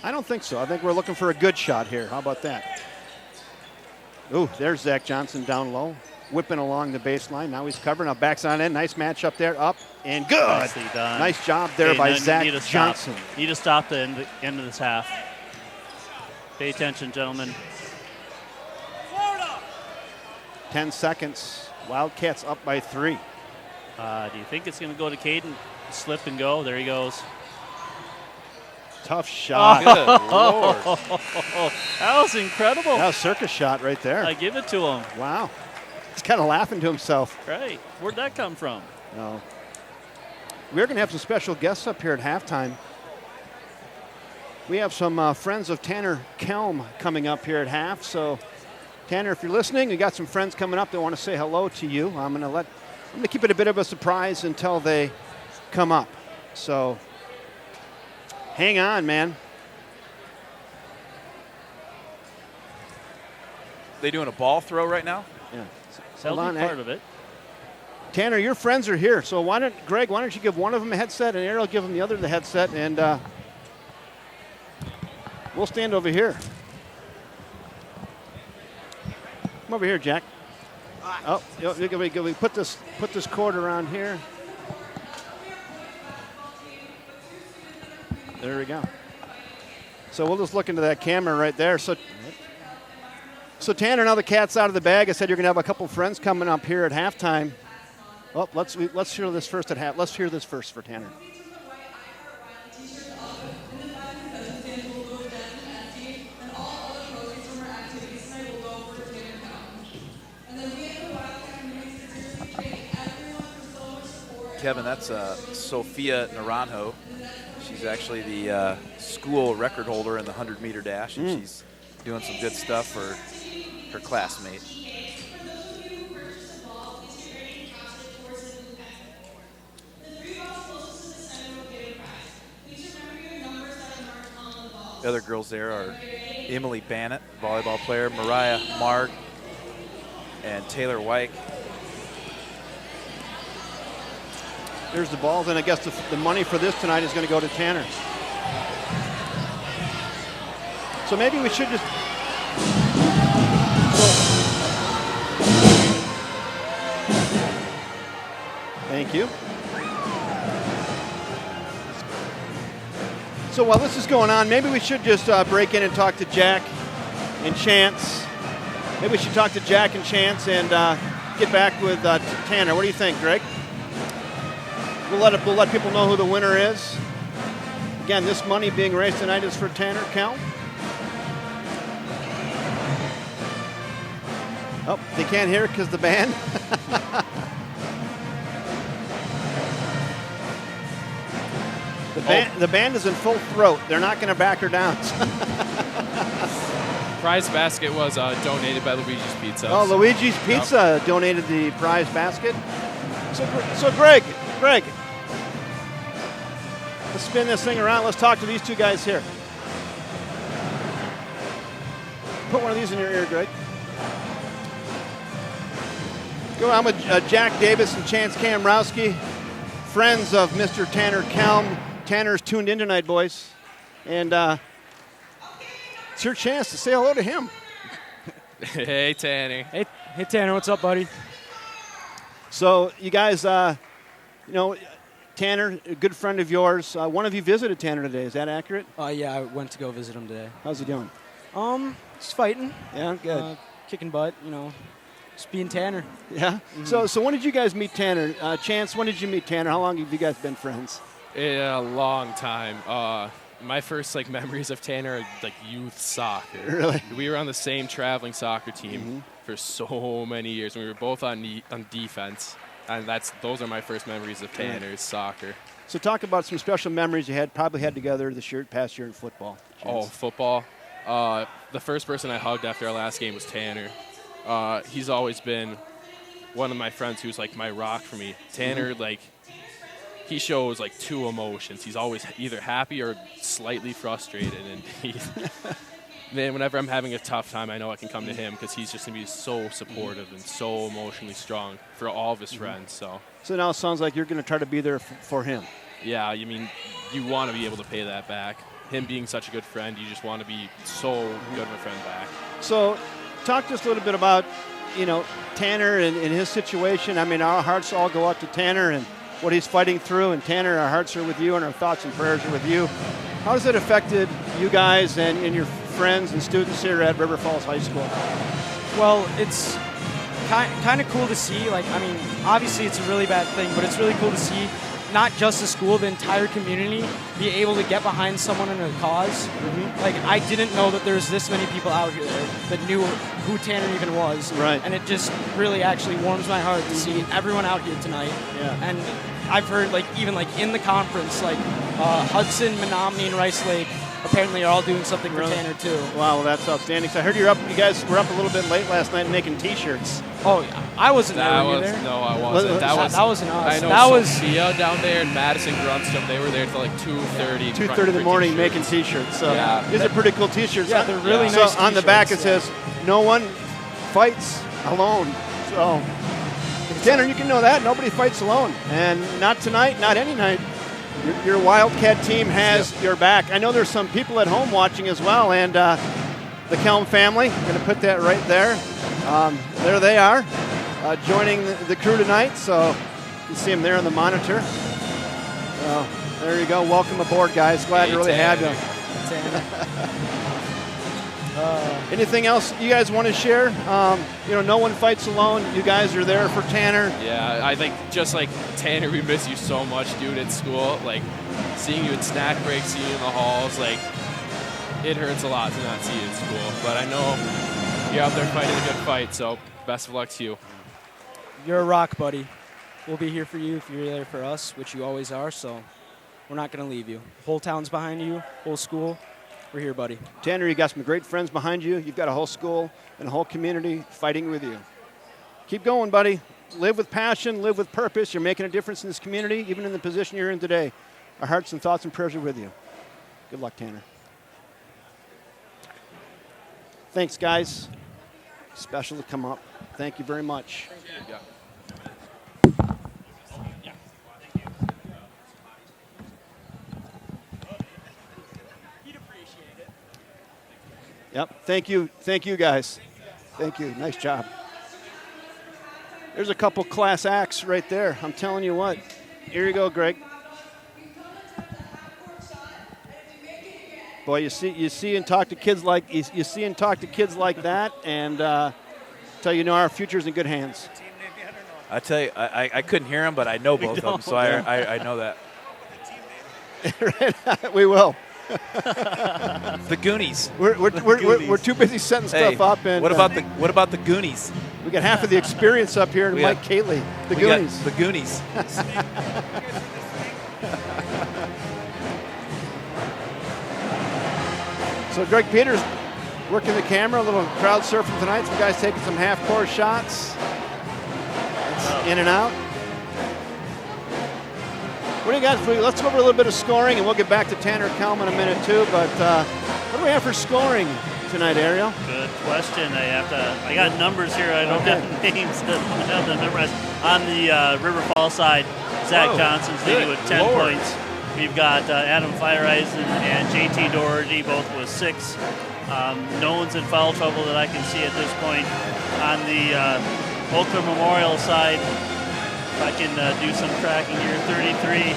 I don't think so. I think we're looking for a good shot here. How about that? Ooh, there's Zach Johnson down low. whipping along the baseline. Now he's covering. Now backs on in. Nice match up there. Up and good. Nicely done. Nice job there by Zach Johnson. Need to stop the end of this half. Pay attention, gentlemen. 10 seconds. Wildcats up by 3. Do you think it's going to go to Caden? Slip and go. There he goes. Tough shot. Good Lord. That was incredible. That was circus shot right there. I give it to him. Wow. He's kind of laughing to himself. Right. Where'd that come from? No. We're going to have some special guests up here at halftime. We have some friends of Tanner Kelm coming up here at half. So, Tanner, if you're listening, we got some friends coming up that want to say hello to you. I'm going to keep it a bit of a surprise until they come up. So, hang on, man. They doing a ball throw right now? Yeah. Hold on, part of it. Tanner, your friends are here. So Greg, why don't you give one of them a headset and Ariel give them the other the headset, and we'll stand over here. Come over here, Jack. Oh, we put this cord around here. There we go. So we'll just look into that camera right there. So Tanner, now the cat's out of the bag. I said you're going to have a couple friends coming up here at halftime. Well, let's hear this first at half. Let's hear this first for Tanner. Kevin, that's Sophia Naranjo. She's actually the school record holder in the 100-meter dash, and she's doing some good stuff for her classmate. The other girls there are Emily Bannett, volleyball player, Mariah Marg, and Taylor Wyke. There's the balls, and I guess the money for this tonight is going to go to Tanner. So maybe we should just... Thank you. So while this is going on, maybe we should just break in and talk to Jack and Chance. Maybe we should talk to Jack and Chance and get back with Tanner. What do you think, Greg? We'll let people know who the winner is. Again, this money being raised tonight is for Tanner Kelm. Oh, they can't hear it because the band. The band is in full throat. They're not going to back her down. Prize basket was donated by Luigi's Pizza. Oh, Luigi's Pizza donated the prize basket. So Greg, let's spin this thing around. Let's talk to these two guys here. Put one of these in your ear, Greg. Go on with Jack Davis and Chance Kamrowski, friends of Mr. Tanner Kelm. Tanner's tuned in tonight, boys. And it's your chance to say hello to him. Hey, Tanner. Hey, Tanner, what's up, buddy? So you guys, Tanner, a good friend of yours. One of you visited Tanner today. Is that accurate? Yeah, I went to go visit him today. How's he doing? Just fighting. Yeah, good. Kicking butt, just being Tanner. Yeah. Mm-hmm. So when did you guys meet Tanner? Chance, when did you meet Tanner? How long have you guys been friends? A long time. My first memories of Tanner are youth soccer. Really? We were on the same traveling soccer team for so many years. We were both on defense, and those are my first memories of Tanner's soccer. So talk about some special memories you probably had together past year in football. Chance. Oh, football. The first person I hugged after our last game was Tanner. He's always been one of my friends who's my rock for me. Tanner, he shows two emotions. He's always either happy or slightly frustrated, and man, whenever I'm having a tough time, I know I can come to him because he's just gonna be so supportive and so emotionally strong for all of his friends. So now it sounds like you're gonna try to be there for him. Yeah, I mean, you want to be able to pay that back. Him being such a good friend, you just want to be so good of a friend back. So talk to us a little bit about Tanner and his situation. I mean, our hearts all go out to Tanner and what he's fighting through. And Tanner, our hearts are with you and our thoughts and prayers are with you. How has it affected you guys and your friends and students here at River Falls High School? Well, it's kind of cool to see. Like, I mean, obviously it's a really bad thing, but it's really cool to see not just the school, the entire community be able to get behind someone in a cause. Like, I didn't know that there's this many people out here that knew who Tanner even was. Right. And it just really actually warms my heart to see everyone out here tonight. Yeah. And I've heard, like, even like in the conference, like Hudson, Menominee, and Rice Lake apparently are all doing something for Tanner too. Wow, well, that's outstanding. So I heard you guys were up a little bit late last night making T-shirts. Oh, I wasn't there. Were you there? No, I wasn't. That wasn't us. I know that Sophia down there and Madison Grunstrom, they were there till like 2:30. 2:30 in the morning making T-shirts. So these are pretty cool T-shirts. Yeah, they're really nice. So on the back it says, "No one fights alone." So Tanner, you can know that nobody fights alone, and not tonight, not any night. Your Wildcat team has your back. I know there's some people at home watching as well, and the Kelm family. I'm going to put that right there. There they are, joining the crew tonight. So you can see them there on the monitor. So there you go. Welcome aboard, guys. Glad to really have you. Anything else you guys want to share? No one fights alone. You guys are there for Tanner. Yeah, I think just like Tanner, we miss you so much, dude, at school. Like, seeing you at snack breaks, seeing you in the halls, like, it hurts a lot to not see you at school. But I know you're out there fighting a good fight, so best of luck to you. You're a rock, buddy. We'll be here for you if you're there for us, which you always are, so we're not going to leave you. Whole town's behind you, whole school. We're here, buddy. Tanner, you got some great friends behind you. You've got a whole school and a whole community fighting with you. Keep going, buddy. Live with passion, live with purpose. You're making a difference in this community, even in the position you're in today. Our hearts and thoughts and prayers are with you. Good luck, Tanner. Thanks, guys. Special to come up. Thank you very much. Yeah. Yep. Thank you, guys. Thank you. Nice job. There's a couple class acts right there. I'm telling you what. Here you go, Greg. Boy, you see and talk to kids like that, and our future's in good hands. I tell you, I couldn't hear them, but I know both of them, so I know that. We will. The Goonies. We're too busy setting stuff up. And what about the Goonies? We got half of the experience up here, and Mike Catley. The Goonies. The Goonies. So Greg Peters working the camera, a little crowd surfing tonight. Some guys taking some half-court shots. It's in and out. What do you guys do? Let's go over a little bit of scoring, and we'll get back to Tanner Kelm in a minute too. But what do we have for scoring tonight, Ariel? Good question. I got numbers here. I don't have the names. I don't have them memorized. On the River Falls side, Zach Johnson's leading with 10 points. We've got Adam Fireisen and JT Doherty, both with 6. No one's in foul trouble that I can see at this point. On the Oakland Memorial side, if I can do some tracking here, 33.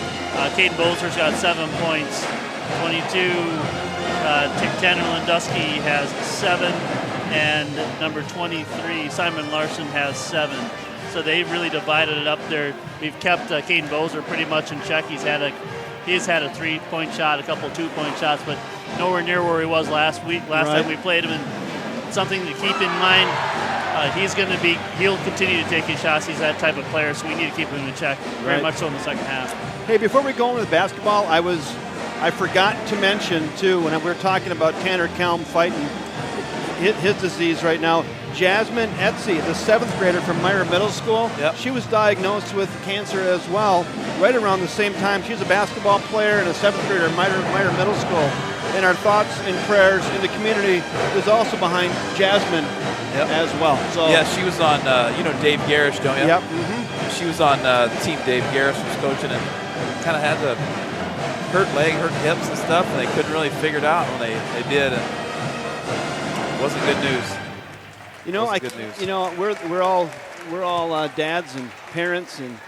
Caden Boser's got 7 points. 22. Tanner Landusky has 7. And number 23, Simon Larson, has 7. So they've really divided it up there. We've kept Caden Boser pretty much in check. He's had a 3-point shot, a couple 2-point shots, but nowhere near where he was last time we played him. And something to keep in mind, he'll continue to take his shots. He's that type of player, so we need to keep him in check very much so in the second half. Hey, before we go on with basketball, I forgot to mention too, when we were talking about Tanner Kelm fighting his disease right now, Jasmine Etsy, the 7th grader from Meyer Middle School, she was diagnosed with cancer as well, right around the same time. She's a basketball player and a 7th grader at Meyer Middle School. And our thoughts and prayers in the community is also behind Jasmine as well. So she was on, Dave Garrish, don't you? Yep. Mm-hmm. She was on the team Dave Garrish was coaching and kind of had the hurt leg, hurt hips and stuff, and they couldn't really figure it out when they did. And it wasn't good news. You know, good news. You know, we're all dads and parents, and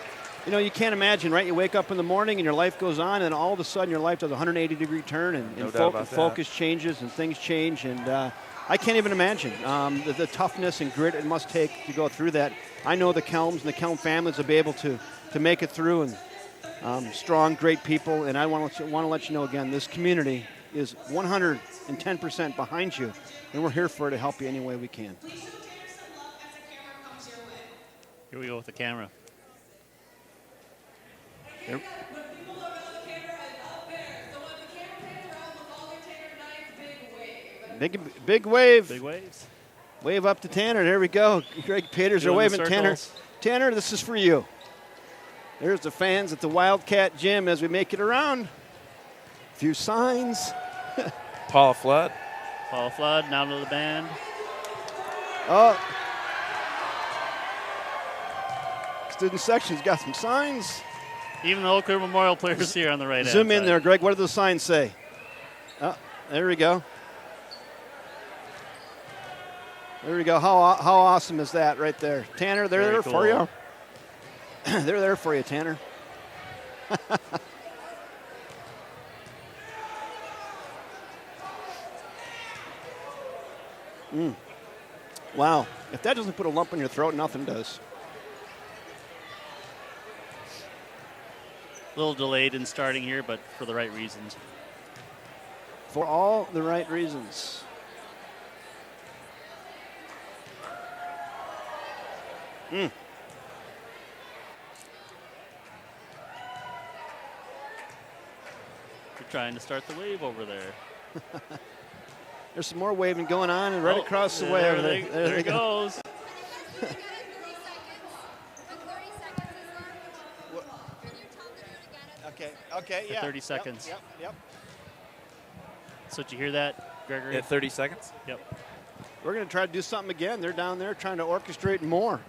you know, you can't imagine, right? You wake up in the morning and your life goes on, and all of a sudden your life does a 180-degree turn, and focus changes and things change, and I can't even imagine the toughness and grit it must take to go through that. I know the Kelms and the Kelm families will be able to make it through, and strong, great people, and I want to let you know again, this community is 110% behind you, and we're here for it to help you any way we can. Here we go with the camera. Yep. Big wave. Big waves. Wave up to Tanner. There we go. Greg Peters are waving. Tanner, this is for you. There's the fans at the Wildcat gym as we make it around. A few signs. Paula Flood. Paula Flood, now to the band. Oh. Student section's got some signs. Even the Oak River Memorial players here on the right hand. Zoom in there, Greg. What do the signs say? Oh, there we go. There we go. How awesome is that right there? Tanner, they're there for you. They're there for you, Tanner. Wow. If that doesn't put a lump in your throat, nothing does. A little delayed in starting here, but for the right reasons. For all the right reasons. They're trying to start the wave over there. There's some more waving going on, and right across the way over there. There it goes. Okay, yeah. 30 seconds. Yep. So did you hear that, Gregory? At 30 seconds? Yep. We're going to try to do something again. They're down there trying to orchestrate more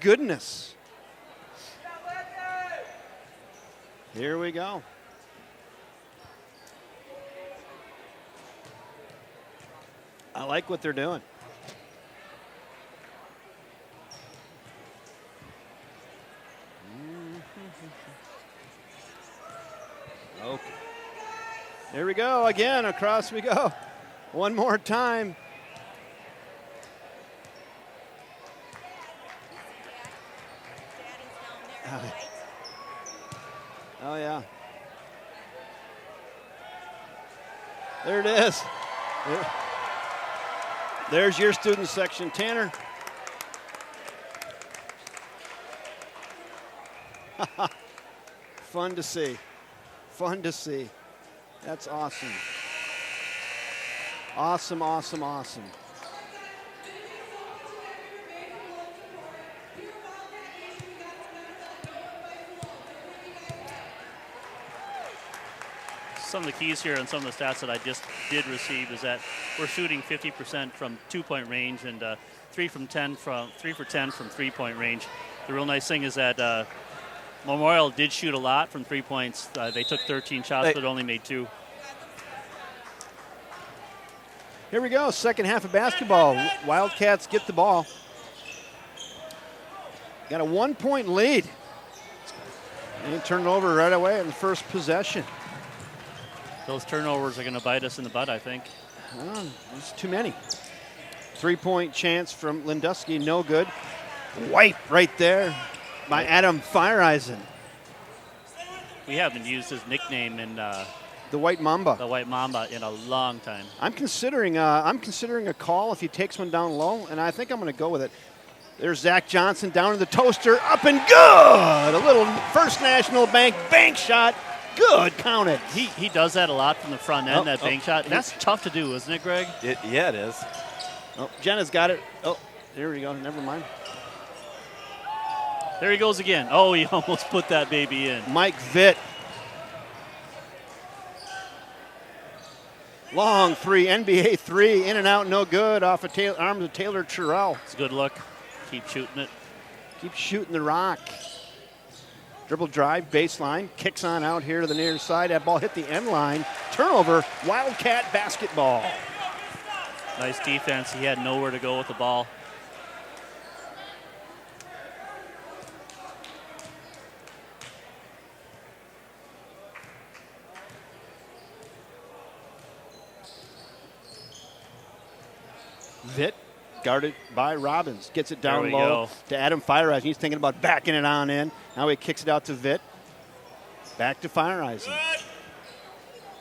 goodness. Here we go. I like what they're doing. Okay. Here we go again. Across we go. One more time. Oh, yeah. There it is. There's your student section, Tanner. Fun to see. Fun to see. That's awesome. Awesome, awesome, awesome. Some of the keys here and some of the stats that I just did receive is that we're shooting 50% from 2-point range and 3 for 10 from 3-point range. The real nice thing is that Memorial did shoot a lot from 3 points. They took 13 shots, but only made 2. Here we go, second half of basketball. Wildcats get the ball. Got a 1-point lead. And he turned it over right away in the first possession. Those turnovers are going to bite us in the butt, I think. There's too many. 3-point chance from Lindusky, no good. Wipe right there by Adam Fireeisen. We haven't used his nickname in the White Mamba. The White Mamba in a long time. I'm considering a call if he takes one down low, and I think I'm going to go with it. There's Zach Johnson down to the toaster, up and good. A little First National Bank shot. Good, count it. He does that a lot from the front end, that bank shot. That's tough to do, isn't it, Greg? Yeah, it is. Oh, Jenna's got it. Oh, there we go. Never mind. There he goes again. Oh, he almost put that baby in. Mike Vitt. Long three, NBA three, in and out, no good, off of arms of Taylor Terrell. It's a good look. Keep shooting it. Keep shooting the rock. Dribble drive, baseline, kicks on out here to the near side. That ball hit the end line. Turnover, Wildcat basketball. Nice defense. He had nowhere to go with the ball. Vitt guarded by Robbins. Gets it down There we low go. to Adam Fireeisen. He's thinking about backing it on in. Now he kicks it out to Vitt. Back to Fireeisen.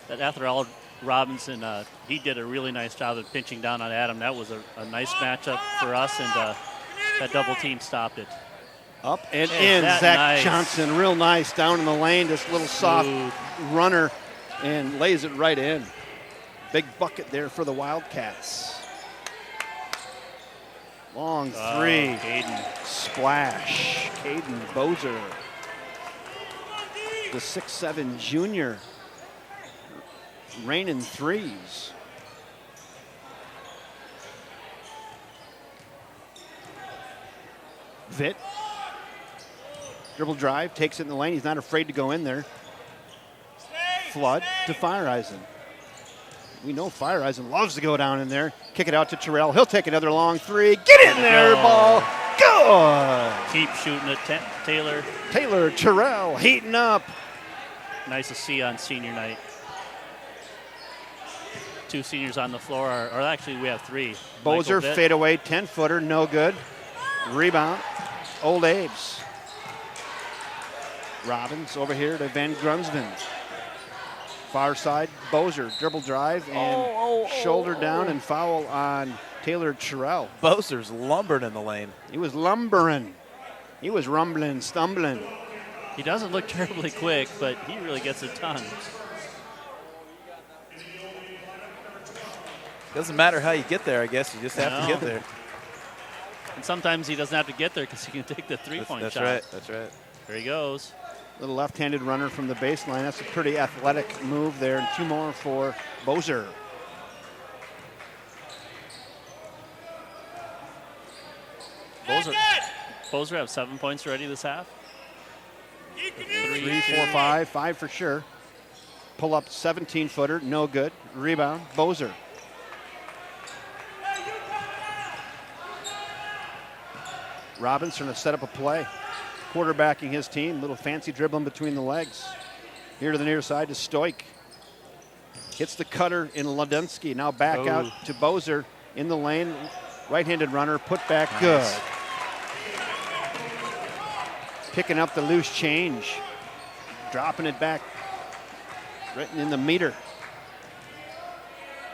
That after all, Robinson, he did a really nice job of pinching down on Adam. That was a nice matchup for us, and that double team stopped it. Up and Isn't in. that Zach nice? Johnson, real nice down in the lane. This little soft runner and lays it right in. Big bucket there for the Wildcats. Long three. Caden. Splash. Caden Bozer. The 6'7" junior. Raining threes. Vitt. Dribble drive, takes it in the lane. He's not afraid to go in there. Flood to Fireeisen. We know Fireeisen loves to go down in there. Kick it out to Terrell. He'll take another long three. Get in there, ball. Good. Keep shooting it, Taylor. Taylor Terrell heating up. Nice to see on senior night. 2 seniors on the floor, or actually we have 3. Bozer Michael Vitt. fadeaway 10-footer, no good. Rebound, Old Abes. Robbins over here to Van Grunsven. Far side, Bozer, dribble drive and shoulder down and foul on Taylor Terrell. Bozer's lumbered in the lane. He was lumbering. He was rumbling, stumbling. He doesn't look terribly quick, but he really gets it done. Doesn't matter how you get there, I guess. You just have to get there. And sometimes he doesn't have to get there because he can take the three-point That's shot. right. That's right. There he goes. Little left-handed runner from the baseline. That's a pretty athletic move there. And 2 more for Bozer. Bozer have 7 points already this half. 3, 4, 5. 5 for sure. Pull up 17-footer, no good. Rebound, Bozer. Robinson to set up a play. Quarterbacking his team. Little fancy dribbling between the legs. Here to the near side to Stoik. Hits the cutter in Ladensky. Now back out to Bozer in the lane. Right-handed runner, put back, good. Picking up the loose change. Dropping it back right in the meter.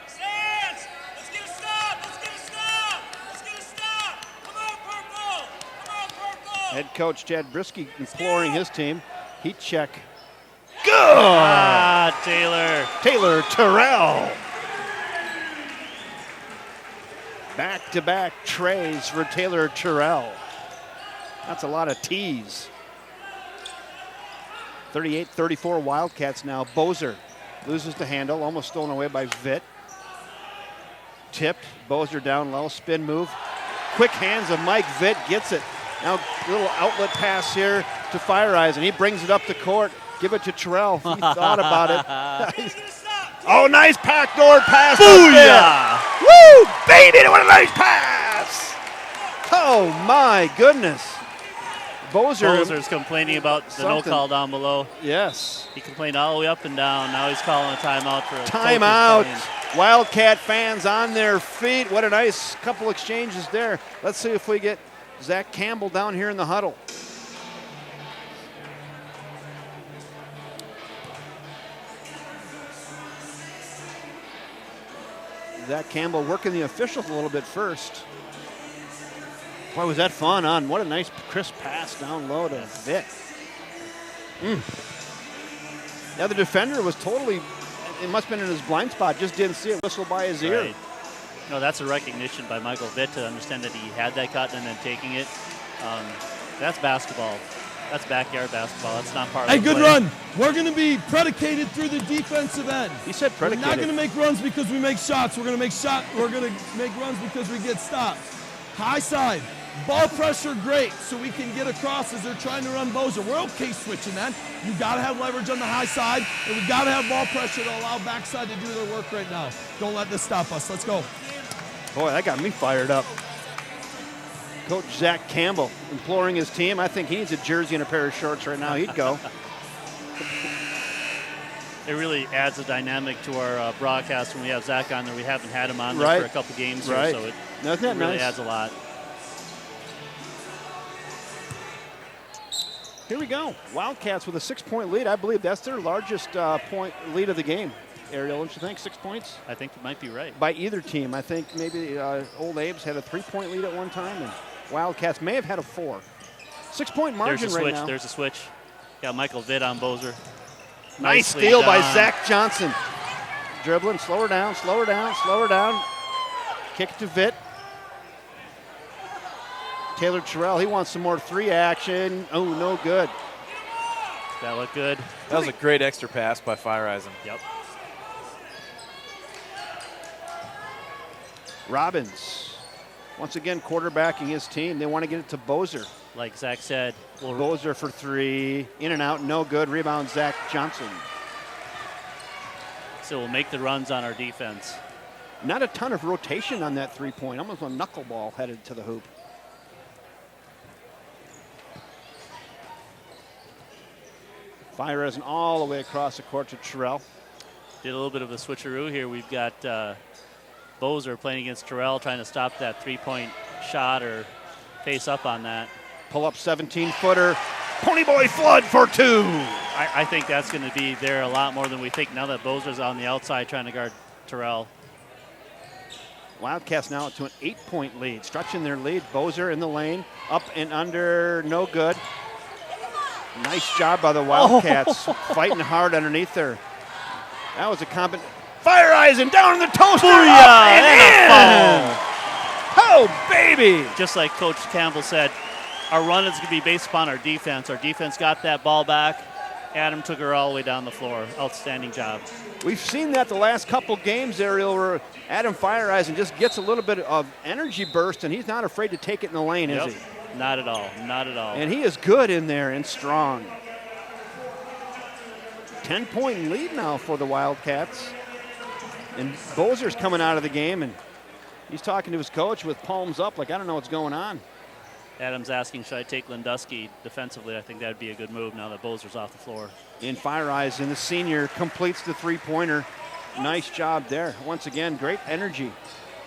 Stands! Let's get a stop! Let's get a stop! Let's get a stop! Come on, Purple! Come on, Purple! Head coach Chad Brisky imploring his team. Heat check. Good! Ah, Taylor. Taylor Terrell. Back-to-back trays for Taylor Terrell. That's a lot of T's. 38-34 Wildcats now. Bozer loses the handle, almost stolen away by Vitt. Tipped, Bozer down low, spin move. Quick hands of Mike Vitt, gets it. Now little outlet pass here to Fireeisen. He brings it up the court. Give it to Terrell. He thought about it. Oh, nice backdoor pass. Booyah! Woo! Baby, what a nice pass! Oh my goodness. Bozer's complaining about the no Something. call down below. Yes. He complained all the way up and down. Now he's calling a timeout for a Timeout. coach's playing. Wildcat fans on their feet. What a nice couple exchanges there. Let's see if we get Zach Campbell down here in the huddle. Zach Campbell working the officials a little bit first. Boy, was that fun on. What a nice crisp pass down low to Vitt. The other defender was totally, it must have been in his blind spot, just didn't see it, whistle by his ear. Right. No, that's a recognition by Michael Vitt to understand that he had that cut and then taking it. That's basketball. That's backyard basketball. That's not part of Hey, the good play. run. We're going to be predicated through the defensive end. He said We're predicated. not going to make runs because we make shots. We're going to make runs because we get stops. High side. Ball pressure, great, so we can get across as they're trying to run Bozer. We're okay switching that. You got to have leverage on the high side, and we got to have ball pressure to allow backside to do their work right now. Don't let this stop us. Let's go. Boy, that got me fired up. Coach Zach Campbell imploring his team. I think he needs a jersey and a pair of shorts right now. He'd go. it really adds a dynamic to our broadcast when we have Zach on there. We haven't had him on there for a couple games here, so it really adds a lot. Here we go. Wildcats with a 6-point lead. I believe that's their largest point lead of the game. Ariel, don't you think? 6 points? I think you might be right. By either team. I think maybe Old Abes had a 3-point lead at one time, and Wildcats may have had a 4. 6-point margin right now. There's a switch. Got Michael Vitt on Bozer. Nice steal by Zach Johnson. Dribbling, slow her down, slow her down, slow her down. Kick it to Vitt. Taylor Terrell, he wants some more 3 action. Oh, no good. That looked good. That was a great extra pass by Fire Eisen. Yep. Robbins, once again quarterbacking his team. They want to get it to Bozer. Like Zach said. Bozer for 3. In and out, no good. Rebound, Zach Johnson. So we'll make the runs on our defense. Not a ton of rotation on that 3-point. Almost a knuckleball headed to the hoop. Fire Eisen all the way across the court to Terrell. Did a little bit of a switcheroo here. We've got Bozer playing against Terrell, trying to stop that 3-point shot or face up on that. Pull up 17-footer. Ponyboy Flood for 2. I think that's going to be there a lot more than we think now that Bozer's on the outside trying to guard Terrell. Wildcats now to an 8-point lead. Stretching their lead. Bozer in the lane. Up and under. No good. Nice job by the Wildcats. Fighting hard underneath there. That was a Fire Eisen down in the toaster. Booyah, and in. Oh, baby. Just like Coach Campbell said, our run is going to be based upon our defense. Our defense got that ball back. Adam took her all the way down the floor. Outstanding job. We've seen that the last couple games, Ariel, where Adam Fire Eisen just gets a little bit of energy burst, and he's not afraid to take it in the lane, is he? Not at all. Not at all. And he is good in there and strong. 10-point lead now for the Wildcats. And Bozer's coming out of the game, and he's talking to his coach with palms up like, I don't know what's going on. Adam's asking, should I take Lindusky defensively? I think that would be a good move now that Bozer's off the floor. In Fire Eisen, the senior completes the 3-pointer. Nice job there. Once again, great energy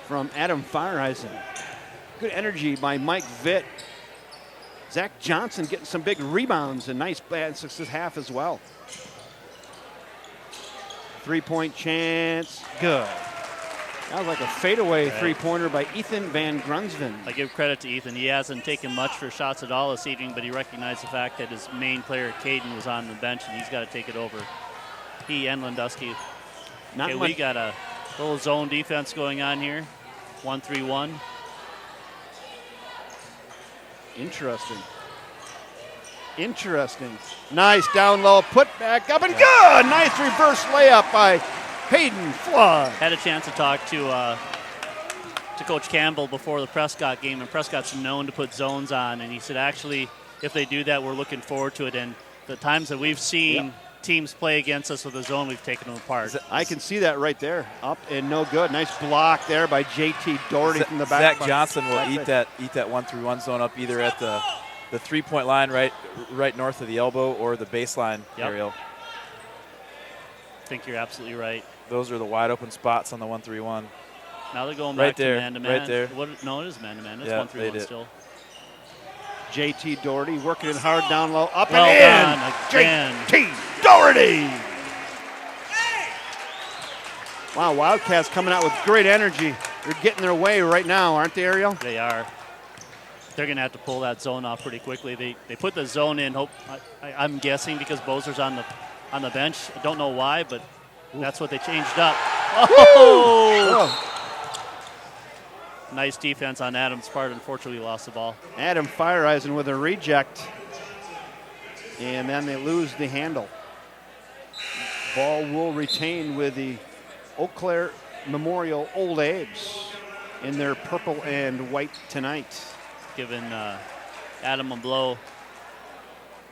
from Adam Fire Eisen. Good energy by Mike Vitt. Zach Johnson getting some big rebounds and nice sixth half as well. 3-point chance, good. That was like a fadeaway 3-pointer by Ethan Van Grunsven. I give credit to Ethan. He hasn't taken much for shots at all this evening, but he recognized the fact that his main player, Caden, was on the bench, and he's got to take it over. He and Lindusky. Okay, we got a little zone defense going on here. 1-3-1. Interesting. Nice down low, put back up and good. Nice reverse layup by Hayden Flood. Had a chance to talk to Coach Campbell before the Prescott game, and Prescott's known to put zones on, and he said actually if they do that, we're looking forward to it. And the times that we've seen teams play against us with a zone, we've taken them apart. I can see that right there. Up and no good. Nice block there by J.T. Doherty from the back. Zach Johnson will eat that 1-3-1 zone up either at the 3-point line right north of the elbow or the baseline, Ariel. I think you're absolutely right. Those are the wide open spots on the 1-3-1. Now they're going back to man-to-man. Right there. No, it is man-to-man. It's 1-3-1 still. J.T. Doherty working it hard down low. Up well and in. J.T. Doherty. Wow, Wildcats coming out with great energy. They're getting their way right now, aren't they, Ariel? They are. They're going to have to pull that zone off pretty quickly. They put the zone in. I'm guessing because Bozer's on the bench. I don't know why, but that's what they changed up. Oh! Nice defense on Adam's part. Unfortunately, lost the ball. Adam Fire Eisen with a reject, and then they lose the handle. Ball will retain with the Eau Claire Memorial Old Abes in their purple and white tonight. Giving Adam a blow.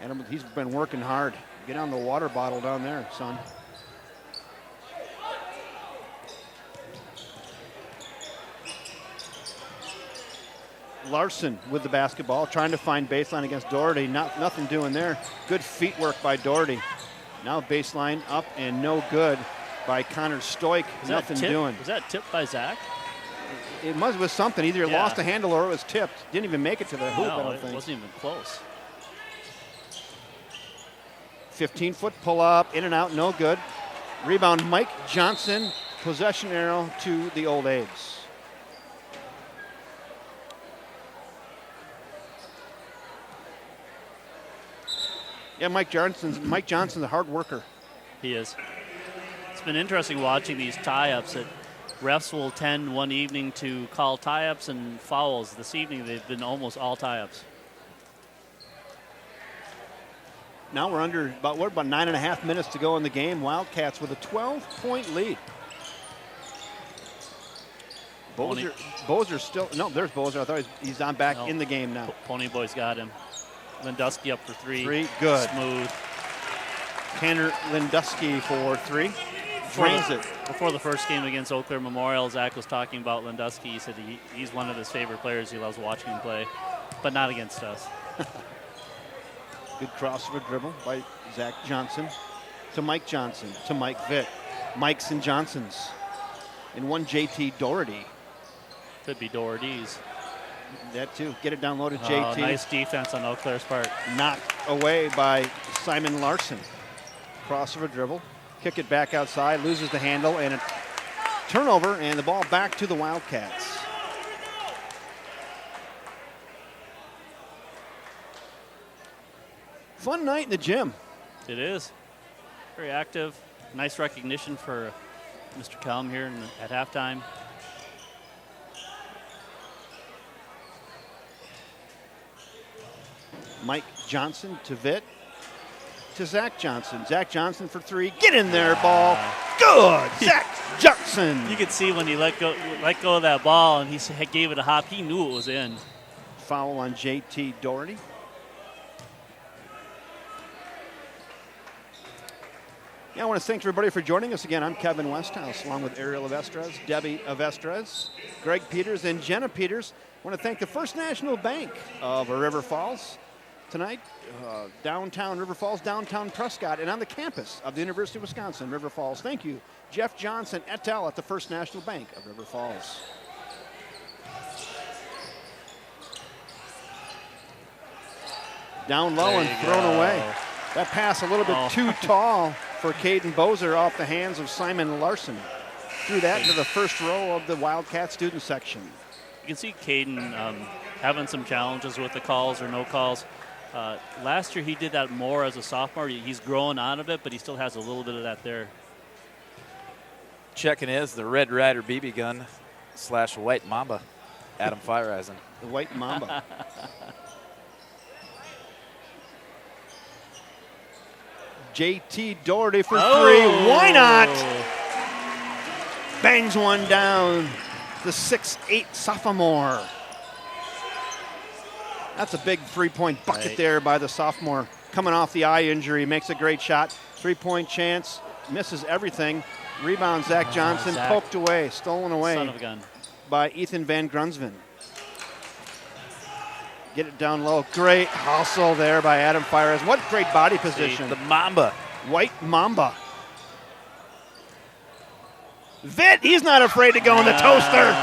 Adam, he's been working hard. Get on the water bottle down there, son. Larson with the basketball, trying to find baseline against Doherty. Nothing doing there. Good feet work by Doherty. Now baseline up and no good by Connor Stoik. Nothing doing. Was that tipped by Zach? It was something. Either it lost the handle or it was tipped. Didn't even make it to the hoop, I don't think. It wasn't even close. 15-foot pull-up, in and out, no good. Rebound, Mike Johnson. Possession arrow to the Old Abes. Yeah, Mike Johnson's a hard worker. He is. It's been interesting watching these tie-ups. That refs will tend one evening to call tie-ups and fouls. This evening they've been almost all tie-ups. Now we're about 9.5 minutes to go in the game. Wildcats with a 12-point lead. Bozer still, no, there's Bozer. I thought he's on back in the game now. Pony Boy's got him. Lindusky up for three. Good. Smooth. Tanner Lindusky for three. Drains it. Before the first game against Eau Claire Memorial, Zach was talking about Lindusky. He said he's one of his favorite players. He loves watching him play, but not against us. Good crossover dribble by Zach Johnson to Mike Johnson to Mike Vitt. Mikes and Johnsons. And one JT Doherty. Could be Doherty's. That too. Get it down low to JT. Nice defense on Eau Claire's part. Knocked away by Simon Larson. Crossover dribble. Kick it back outside. Loses the handle and a turnover and the ball back to the Wildcats. Fun night in the gym. It is. Very active. Nice recognition for Mr. Kelm here at halftime. Mike Johnson to Vitt to Zach Johnson. Zach Johnson for three. Get in there, ball. Good. Zach Johnson. You could see when he let go of that ball and he gave it a hop, he knew it was in. Foul on JT Doherty. Yeah, I want to thank everybody for joining us again. I'm Kevin Westhouse, along with Ariel Avestres, Debbie Avestres, Greg Peters, and Jenna Peters. I want to thank the First National Bank of River Falls tonight, downtown River Falls, downtown Prescott, and on the campus of the University of Wisconsin, River Falls. Thank you, Jeff Johnson et al. At the First National Bank of River Falls. Down low and thrown away. That pass a little bit too tall for Caden Bozer off the hands of Simon Larson. Threw that into the first row of the Wildcat student section. You can see Caden having some challenges with the calls or no calls. Last year he did that more as a sophomore. He's growing out of it, but he still has a little bit of that there. Checking is the Red Rider BB gun / White Mamba, Adam Feiereisen. The White Mamba. JT Doherty for three. Why not? Bangs one down. The 6'8" sophomore. That's a big three-point bucket there by the sophomore. Coming off the eye injury, makes a great shot. Three-point chance, misses everything. Rebound, Zach Johnson, poked away, stolen away Son of a gun. by Ethan Van Grunsven. Get it down low. Great hustle there by Adam Feiereisen. What great body position. The Mamba. White Mamba. Vitt, he's not afraid to go in the toaster.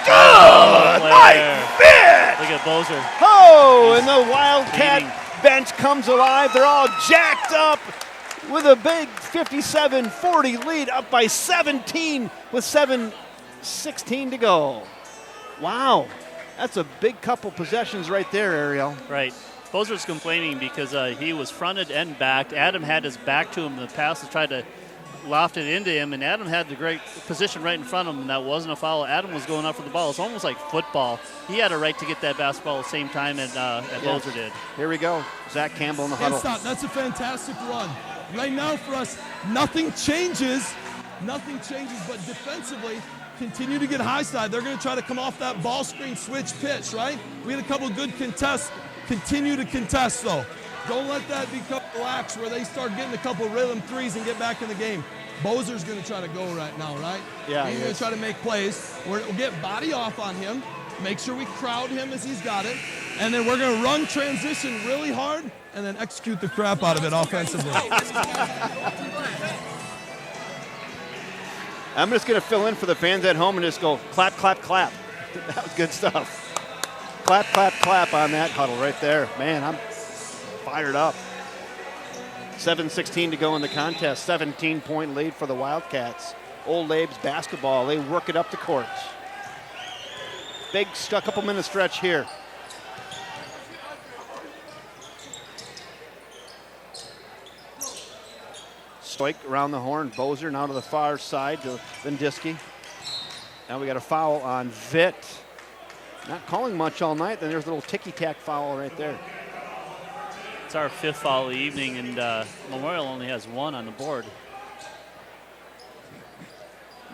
Good! Mike Vitt! Look at Bozer. Oh, and the Wildcat bench comes alive. They're all jacked up with a big 57-40 lead, up by 17 with 7:16 to go. Wow. That's a big couple possessions right there, Ariel. Right. Bozer's complaining because he was fronted and backed. Adam had his back to him in the pass to try to loft it into him, and Adam had the great position right in front of him, and that wasn't a foul. Adam was going up for the ball. It's almost like football. He had a right to get that basketball at the same time as Bozer did. Here we go. Zach Campbell in the huddle. That's a fantastic run. Right now for us, nothing changes. Nothing changes, but defensively, continue to get high side. They're going to try to come off that ball screen switch pitch, right? We had a couple good contests. Continue to contest, though. Don't let that become lax where they start getting a couple rhythm threes and get back in the game. Bozer's going to try to go right now, right? Yeah, he's going to try to make plays. We'll get body off on him. Make sure we crowd him as he's got it. and then we're going to run transition really hard and then execute the crap out of it offensively. I'm just going to fill in for the fans at home and just go clap, clap, clap. That was good stuff. Clap, clap, clap on that huddle right there. Man, I'm fired up. 7:16 to go in the contest. 17-point lead for the Wildcats. Old Abes basketball. They work it up the court. Big couple minute stretch here. Stoik around the horn. Bozer now to the far side to Vendiski. Now we got a foul on Vitt. Not calling much all night. Then there's a little ticky-tack foul right there. It's our 5th foul of the evening, and Memorial only has 1 on the board.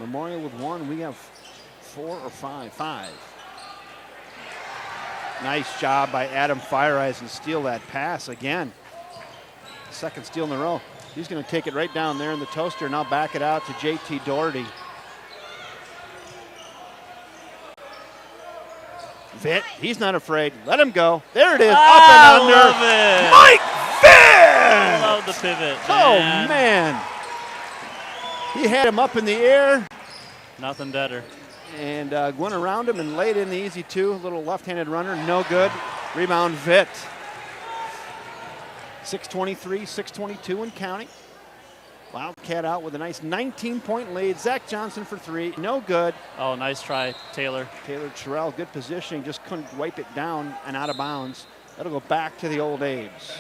Memorial with 1. We have 4 or 5. 5. Nice job by Adam Fireeisen. Steal that pass again. Second steal in a row. He's going to take it right down there in the toaster and I'll back it out to JT Doherty. Vitt, he's not afraid. Let him go. There it is. Up and under. Love it. Mike Vitt! Love the pivot. Oh, man. He had him up in the air. Nothing better. And went around him and laid in the easy 2. Little left-handed runner. No good. Rebound Vitt. 6:23, 6:22 and counting. Wildcat out with a nice 19-point lead. Zach Johnson for 3. No good. Oh, nice try, Taylor. Taylor Terrell, good positioning. Just couldn't wipe it down and out of bounds. That'll go back to the old Abes.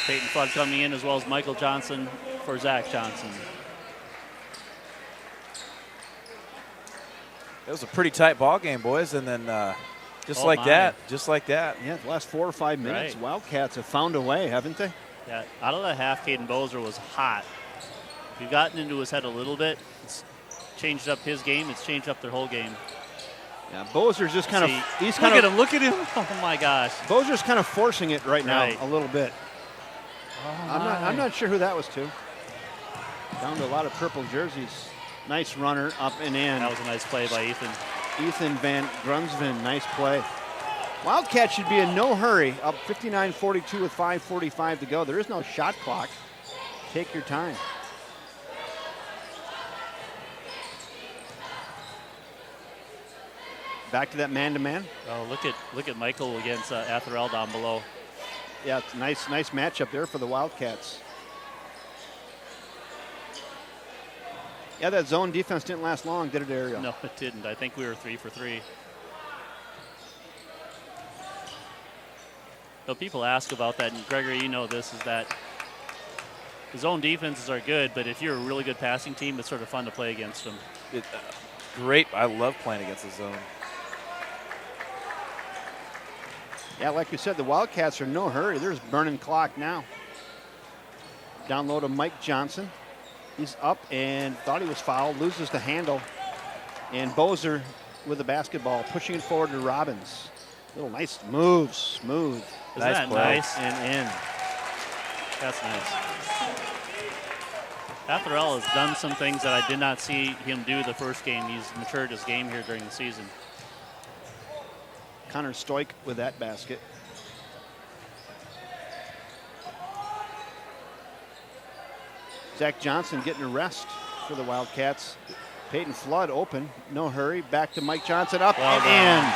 Peyton Flood coming in as well as Michael Johnson for Zach Johnson. It was a pretty tight ball game, boys, and then just like that. Yeah, the last 4 or 5 minutes, Right. Wildcats have found a way, haven't they? Yeah, out of the half, Caden Bozer was hot. We've gotten into his head a little bit. It's changed up his game. It's changed up their whole game. Yeah, Bozer's just kind of. He's kind look of. at him! Look at him! Oh my gosh! Bozer's kind of forcing it right now Right. a little bit. Oh I'm not sure who that was to. Down to a lot of purple jerseys. Nice runner up and in. That was a nice play by Ethan. Ethan Van Grunsven, nice play. Wildcats should be in no hurry. Up 59-42 with 5:45 to go. There is no shot clock. Take your time. Back to that man-to-man. Oh, look at Michael against Atherell down below. Yeah, it's a nice matchup there for the Wildcats. Yeah, that zone defense didn't last long, did it, Ariel? No, it didn't. I think we were 3 for 3. So people ask about that, and Gregory, you know this, is that the zone defenses are good, but if you're a really good passing team, it's sort of fun to play against them. Great. I love playing against the zone. Yeah, like we said, the Wildcats are in no hurry. There's burning clock now. Down low to Mike Johnson. He's up and thought he was fouled, loses the handle. And Bozer with the basketball, pushing it forward to Robbins. Little nice move, smooth. Isn't that play. nice? And in. That's nice. Atherell has done some things that I did not see him do the first game. He's matured his game here during the season. Connor Stoik with that basket. Zach Johnson getting a rest for the Wildcats. Peyton Flood open, no hurry. Back to Mike Johnson, up Well and in.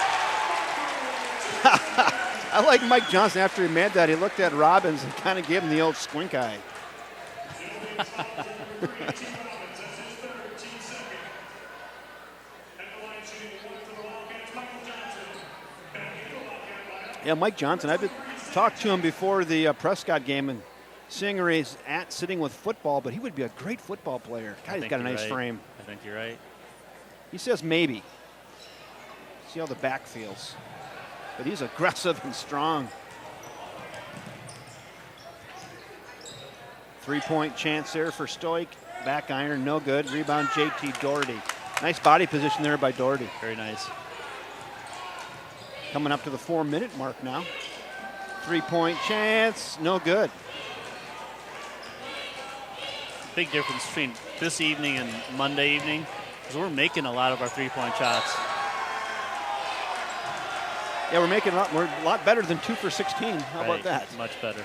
I like Mike Johnson. After he made that, he looked at Robbins and kind of gave him the old squink eye. Yeah, Mike Johnson, I've talked to him before the Prescott game, and seeing where he's at sitting with football, but he would be a great football player. God, he's got a nice frame. I think you're right. He says maybe. See how the back feels. But he's aggressive and strong. 3-point chance there for Stoik. Back iron, no good. Rebound, JT Doherty. Nice body position there by Doherty. Very nice. Coming up to the 4-minute mark now. 3-point chance, no good. big difference between this evening and Monday evening is we're making a lot of our three-point shots. Yeah, we're a lot better than 2 for 16. How about that? Much better.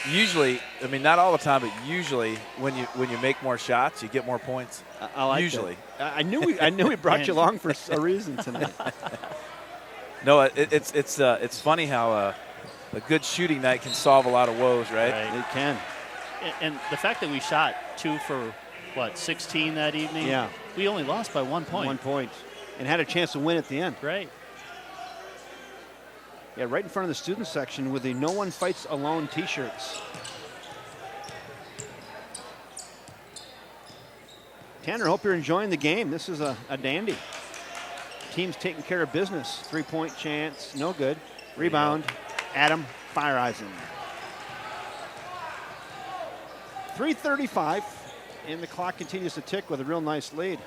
Usually, I mean, not all the time, but usually when you make more shots, you get more points. I like usually. That. I knew we brought you along for a reason tonight. No, it's funny how a good shooting night can solve a lot of woes, right? It can. And the fact that we shot 2 for, 16 that evening? Yeah. We only lost by 1 point. 1 point. And had a chance to win at the end. Right. Yeah, right in front of the student section with the No One Fights Alone t-shirts. Tanner, hope you're enjoying the game. This is a dandy. Team's taking care of business. 3-point chance, no good. Rebound, Adam Feiereisen. 3:35, and the clock continues to tick with a real nice lead.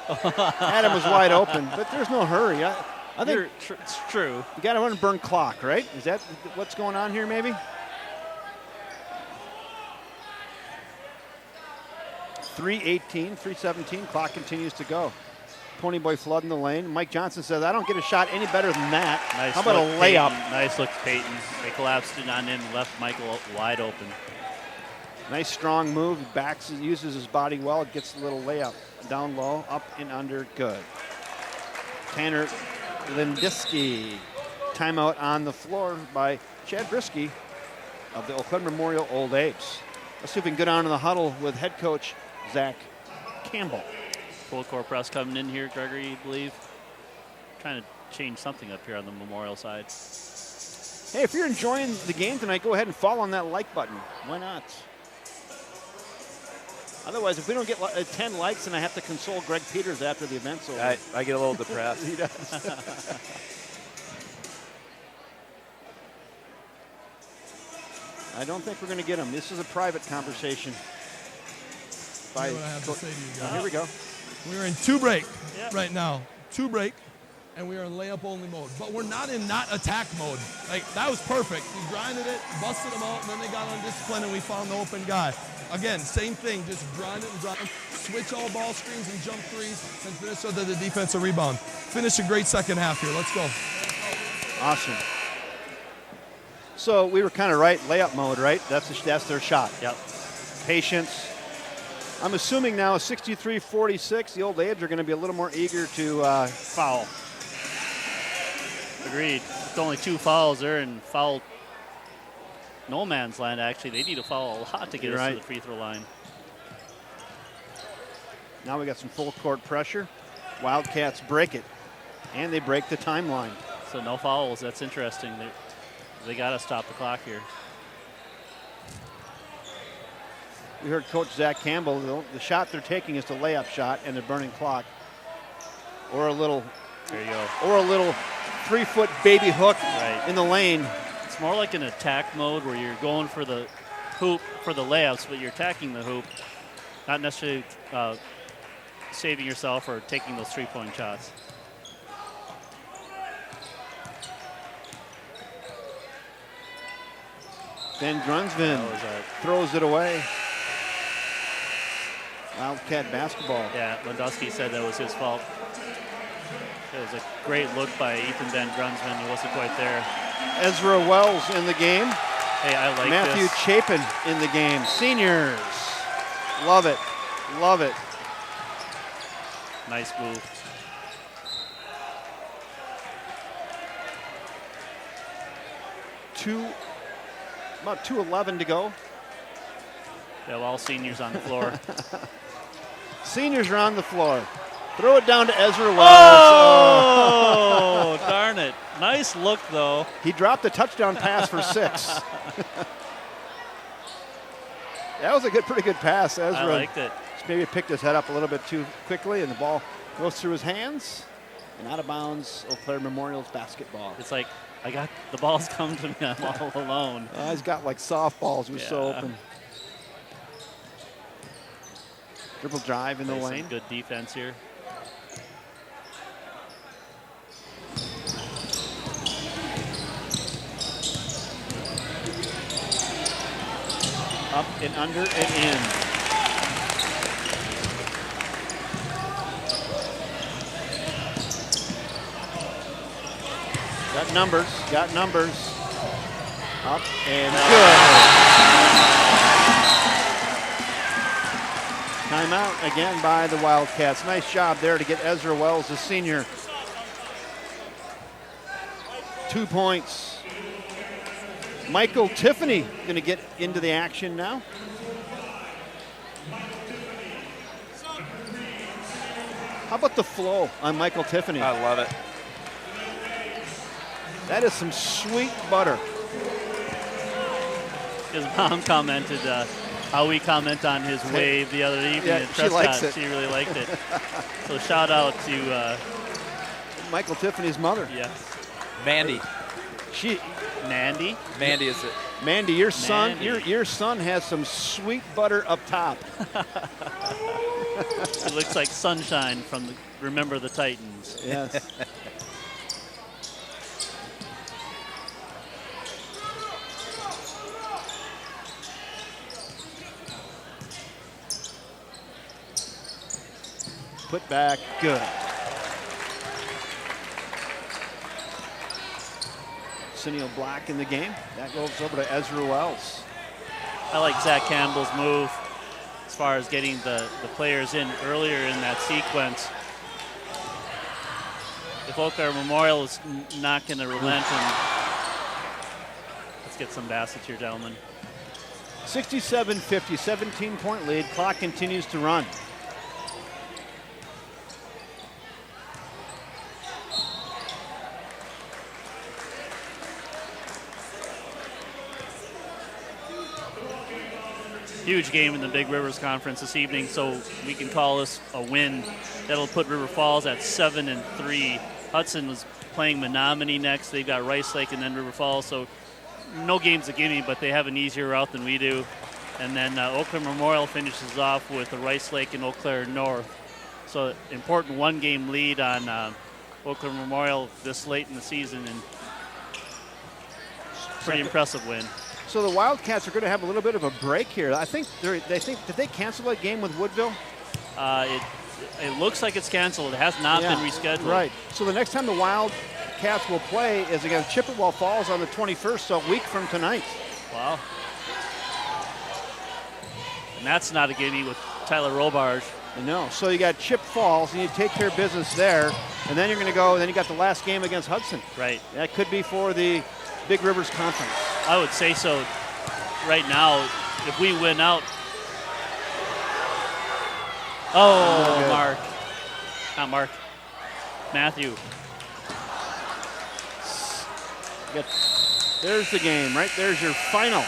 Adam was wide open, but there's no hurry. I think it's true. You got to run a burn clock, right? Is that what's going on here, maybe? 3:18, 3:17. Clock continues to go. Ponyboy flood in the lane. Mike Johnson says, "I don't get a shot any better than that." Nice. How about a layup? Peyton. Nice look, Peyton. They collapsed it on in, left Michael wide open. Nice strong move. Uses his body well. Gets a little layup down low, up and under. Good. Tanner Lindiski. Timeout on the floor by Chad Brisky of the Eau Claire Memorial Old Apes. Let's see if we can go down to the huddle with head coach Zach Campbell. Full court press coming in here, Gregory, you believe. Trying to change something up here on the Memorial side. Hey, if you're enjoying the game tonight, go ahead and follow on that like button. Why not? Otherwise, if we don't get 10 likes, then I have to console Greg Peters after the event's over. I get a little depressed. He does. I don't think we're going to get him. This is a private conversation. You know what I have to say to you guys. Here we go. We're in 2 break right now. 2 break, and we are in layup only mode. But we're not in not attack mode. Like, that was perfect. We grinded it, busted them out, and then they got undisciplined, and we found the open guy. Again, same thing, just grind it and grind it. Switch all ball screens and jump threes, and finish so that the defensive rebound. Finish a great second half here. Let's go. Awesome. So we were kind of right, layup mode, right? That's their shot. Yep. Patience. I'm assuming now 63-46, the old Abes are going to be a little more eager to foul. Agreed. With only 2 fouls, they're in foul no man's land, actually. They need to foul a lot to get us to the free throw line. Now we got some full court pressure. Wildcats break it, and they break the timeline. So no fouls. That's interesting. They got to stop the clock here. We heard Coach Zach Campbell. The shot they're taking is the layup shot, and they're burning clock, or a little. There you go. Or a little 3-foot baby hook in the lane. It's more like an attack mode where you're going for the hoop for the layups, but you're attacking the hoop, not necessarily saving yourself or taking those 3-point shots. Ben Grunsven throws it away. Wildcat basketball. Yeah, Lewandowski said that was his fault. It was a great look by Ethan Ben Grunsven. He wasn't quite there. Ezra Wells in the game. Hey, I like Matthew this. Chapin in the game. Seniors. Love it. Love it. Nice move. About 2:11 to go. Yeah, all seniors on the floor. Seniors are on the floor. Throw it down to Ezra Wells. Oh, darn it. Nice look, though. He dropped a touchdown pass for 6. That was a pretty good pass. Ezra I liked it. maybe picked his head up a little bit too quickly, and the ball goes through his hands and out of bounds. Eau Claire Memorial's basketball. It's like, the ball's come to me. I'm all alone. He's got like softballs. He was so open. Dribble drive in the lane. Some good defense here. Up and under and in. Got numbers. Up and good. Timeout again by the Wildcats. Nice job there to get Ezra Wells, the senior. 2 points. Michael Tiffany going to get into the action now. How about the flow on Michael Tiffany? I love it. That is some sweet butter. His mom commented how we comment on his wave the other evening at she likes Prescott. it. She really liked it. So shout out to Michael Tiffany's mother. Yes. Mandy. Mandy. Mandy is it? Mandy, your son, Mandy. your son has some sweet butter up top. It looks like sunshine from Remember the Titans. Yes. Put back, good. Arsenio Black in the game. That goes over to Ezra Wells. I like Zach Campbell's move as far as getting the players in earlier in that sequence. If Eau Claire Memorial is not going to relent, and let's get some baskets here, gentlemen. 67-50, 17-point lead. Clock continues to run. Huge game in the Big Rivers Conference this evening, so we can call this a win. That'll put River Falls at 7-3. Hudson was playing Menominee next. They've got Rice Lake and then River Falls, so no games a gimme, but they have an easier route than we do. And then Eau Claire Memorial finishes off with the Rice Lake and Eau Claire North. So important one-game lead on Eau Claire Memorial this late in the season, and pretty impressive win. So the Wildcats are going to have a little bit of a break here. I think did they cancel that game with Woodville? It looks like it's canceled. It has not been rescheduled. Right. So the next time the Wildcats will play is against Chippewa Falls on the 21st, so a week from tonight. Wow. And that's not a gimme with Tyler Robarge. I know. So you got Chip Falls, and you take care of business there, and then you're going to go, and then you got the last game against Hudson. Right. That could be for the Big Rivers Conference. I would say so right now. If we win out. Oh, Mark. Not Mark. Matthew. There's the game, right? There's your final.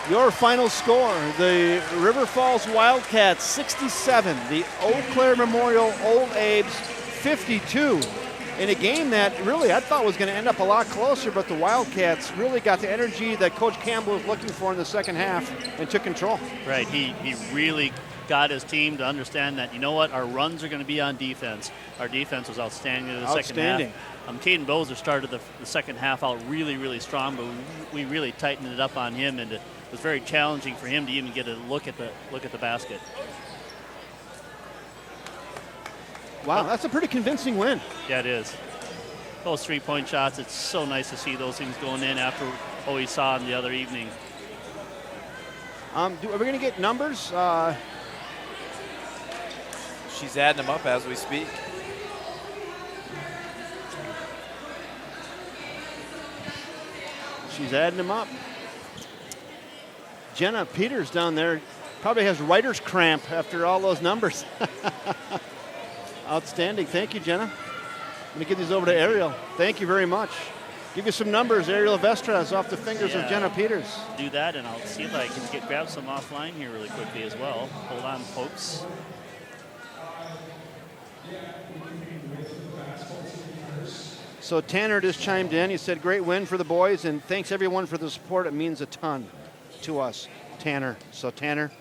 Your final score, the River Falls Wildcats 67, the Eau Claire Memorial Old Abes 52. In a game that really I thought was going to end up a lot closer, but the Wildcats really got the energy that Coach Campbell was looking for in the second half and took control. Right, he really got his team to understand that, you know what, our runs are going to be on defense. Our defense was outstanding in the second half. Caden Bozer started the second half out really, really strong, but we really tightened it up on him, and it was very challenging for him to even get a look at the basket. Wow, that's a pretty convincing win. Yeah, it is. Those three-point shots, it's so nice to see those things going in after what we saw in the other evening. Are we going to get numbers? She's adding them up as we speak. She's adding them up. Jenna Peters down there probably has writer's cramp after all those numbers. Outstanding. Thank you, Jenna. I'm going to give these over to Ariel. Thank you very much. Give you some numbers, Ariel Vestras, off the fingers of Jenna Peters. Do that, and I'll see if I can grab some offline here really quickly as well. Hold on, folks. So Tanner just chimed in. He said, great win for the boys, and thanks everyone for the support. It means a ton to us, Tanner. So Tanner,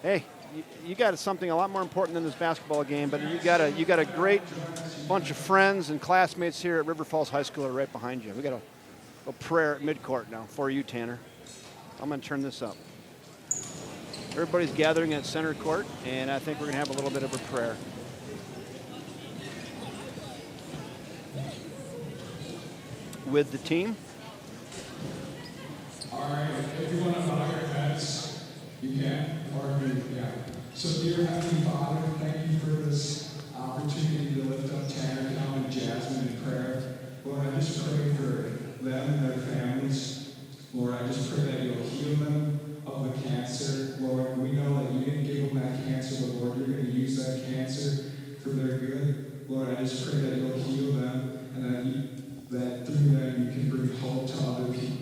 hey, you got something a lot more important than this basketball game, but you got a great bunch of friends and classmates here at River Falls High School are right behind you. We got a prayer at midcourt now for you, Tanner. I'm going to turn this up. Everybody's gathering at center court, and I think we're going to have a little bit of a prayer. With the team. All right, everyone bow your heads. You can, or yeah. So, dear Heavenly Father, thank you for this opportunity to lift up Tanner, Cal, and Jasmine in prayer. Lord, I just pray for them and their families. Lord, I just pray that you'll heal them of the cancer. Lord, we know that you didn't give them that cancer, but Lord, you're going to use that cancer for their good. Lord, I just pray that you'll heal them and that through them you can bring hope to other people.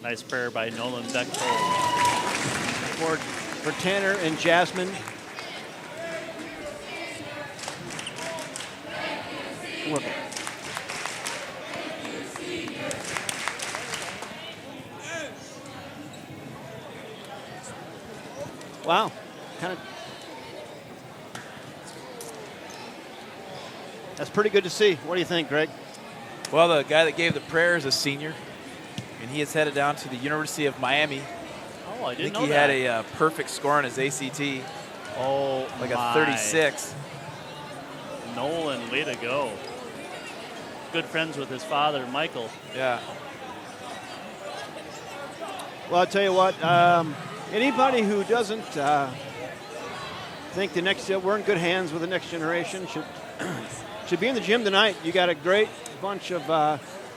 Nice prayer by Nolan Bechtold. For Tanner and Jasmine. Look. Wow. Kind of. That's pretty good to see. What do you think, Greg? Well, the guy that gave the prayer is a senior, and he is headed down to the University of Miami. Oh, I didn't know he that. had a perfect score on his ACT. Oh, like my. a 36. Nolan, way to go. Good friends with his father, Michael. Yeah. Well, I'll tell you what, anybody who doesn't think we're in good hands with the next generation should be in the gym tonight. You got a great bunch of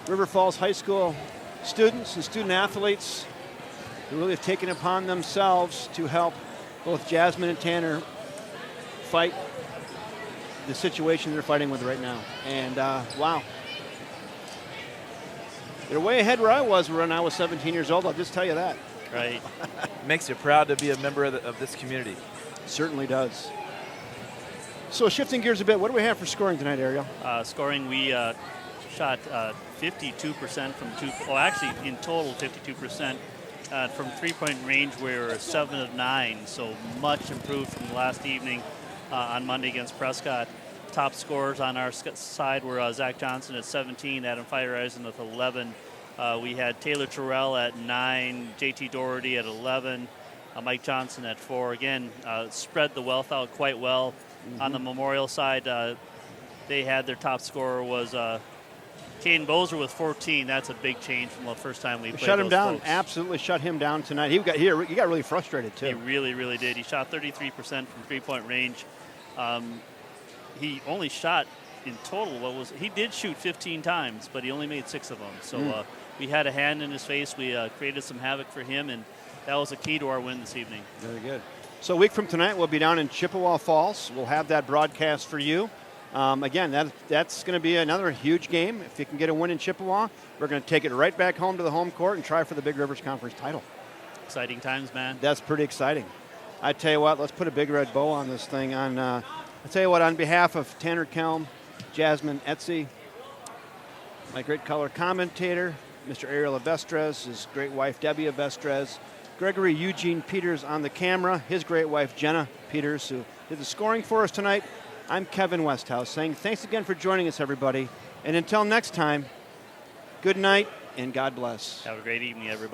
River Falls High School students and student athletes who really have taken it upon themselves to help both Jasmine and Tanner fight the situation they're fighting with right now. And wow. They're way ahead where I was when I was 17 years old, I'll just tell you that. Right. Makes you proud to be a member of this community. Certainly does. So shifting gears a bit, what do we have for scoring tonight, Ariel? Scoring, we shot 52% from actually in total 52%. From three-point range, we were 7 of 9, so much improved from last evening on Monday against Prescott. Top scorers on our side were Zach Johnson at 17, Adam Feiereisen with 11. We had Taylor Terrell at 9, JT Doherty at 11, Mike Johnson at 4. Again, spread the wealth out quite well. Mm-hmm. On the Memorial side, they had their top scorer was Caden Bozer with 14. That's a big change from the first time we played. Shut him down. Folks. Absolutely shut him down tonight. He got really frustrated too. He really, really did. He shot 33% from three-point range. He only shot in total. He did shoot 15 times, but he only made 6 of them. So we had a hand in his face. We created some havoc for him, and that was a key to our win this evening. Very good. So a week from tonight, we'll be down in Chippewa Falls. We'll have that broadcast for you. Again, that's going to be another huge game. If you can get a win in Chippewa, we're going to take it right back home to the home court and try for the Big Rivers Conference title. Exciting times, man. That's pretty exciting. I tell you what, let's put a big red bow on this thing. I tell you what, on behalf of Tanner Kelm, Jasmine Etsy, my great color commentator, Mr. Ariel Avestres, his great wife Debbie Avestres, Gregory Eugene Peters on the camera, his great wife Jenna Peters, who did the scoring for us tonight. I'm Kevin Westhouse saying thanks again for joining us, everybody. And until next time, good night and God bless. Have a great evening, everybody.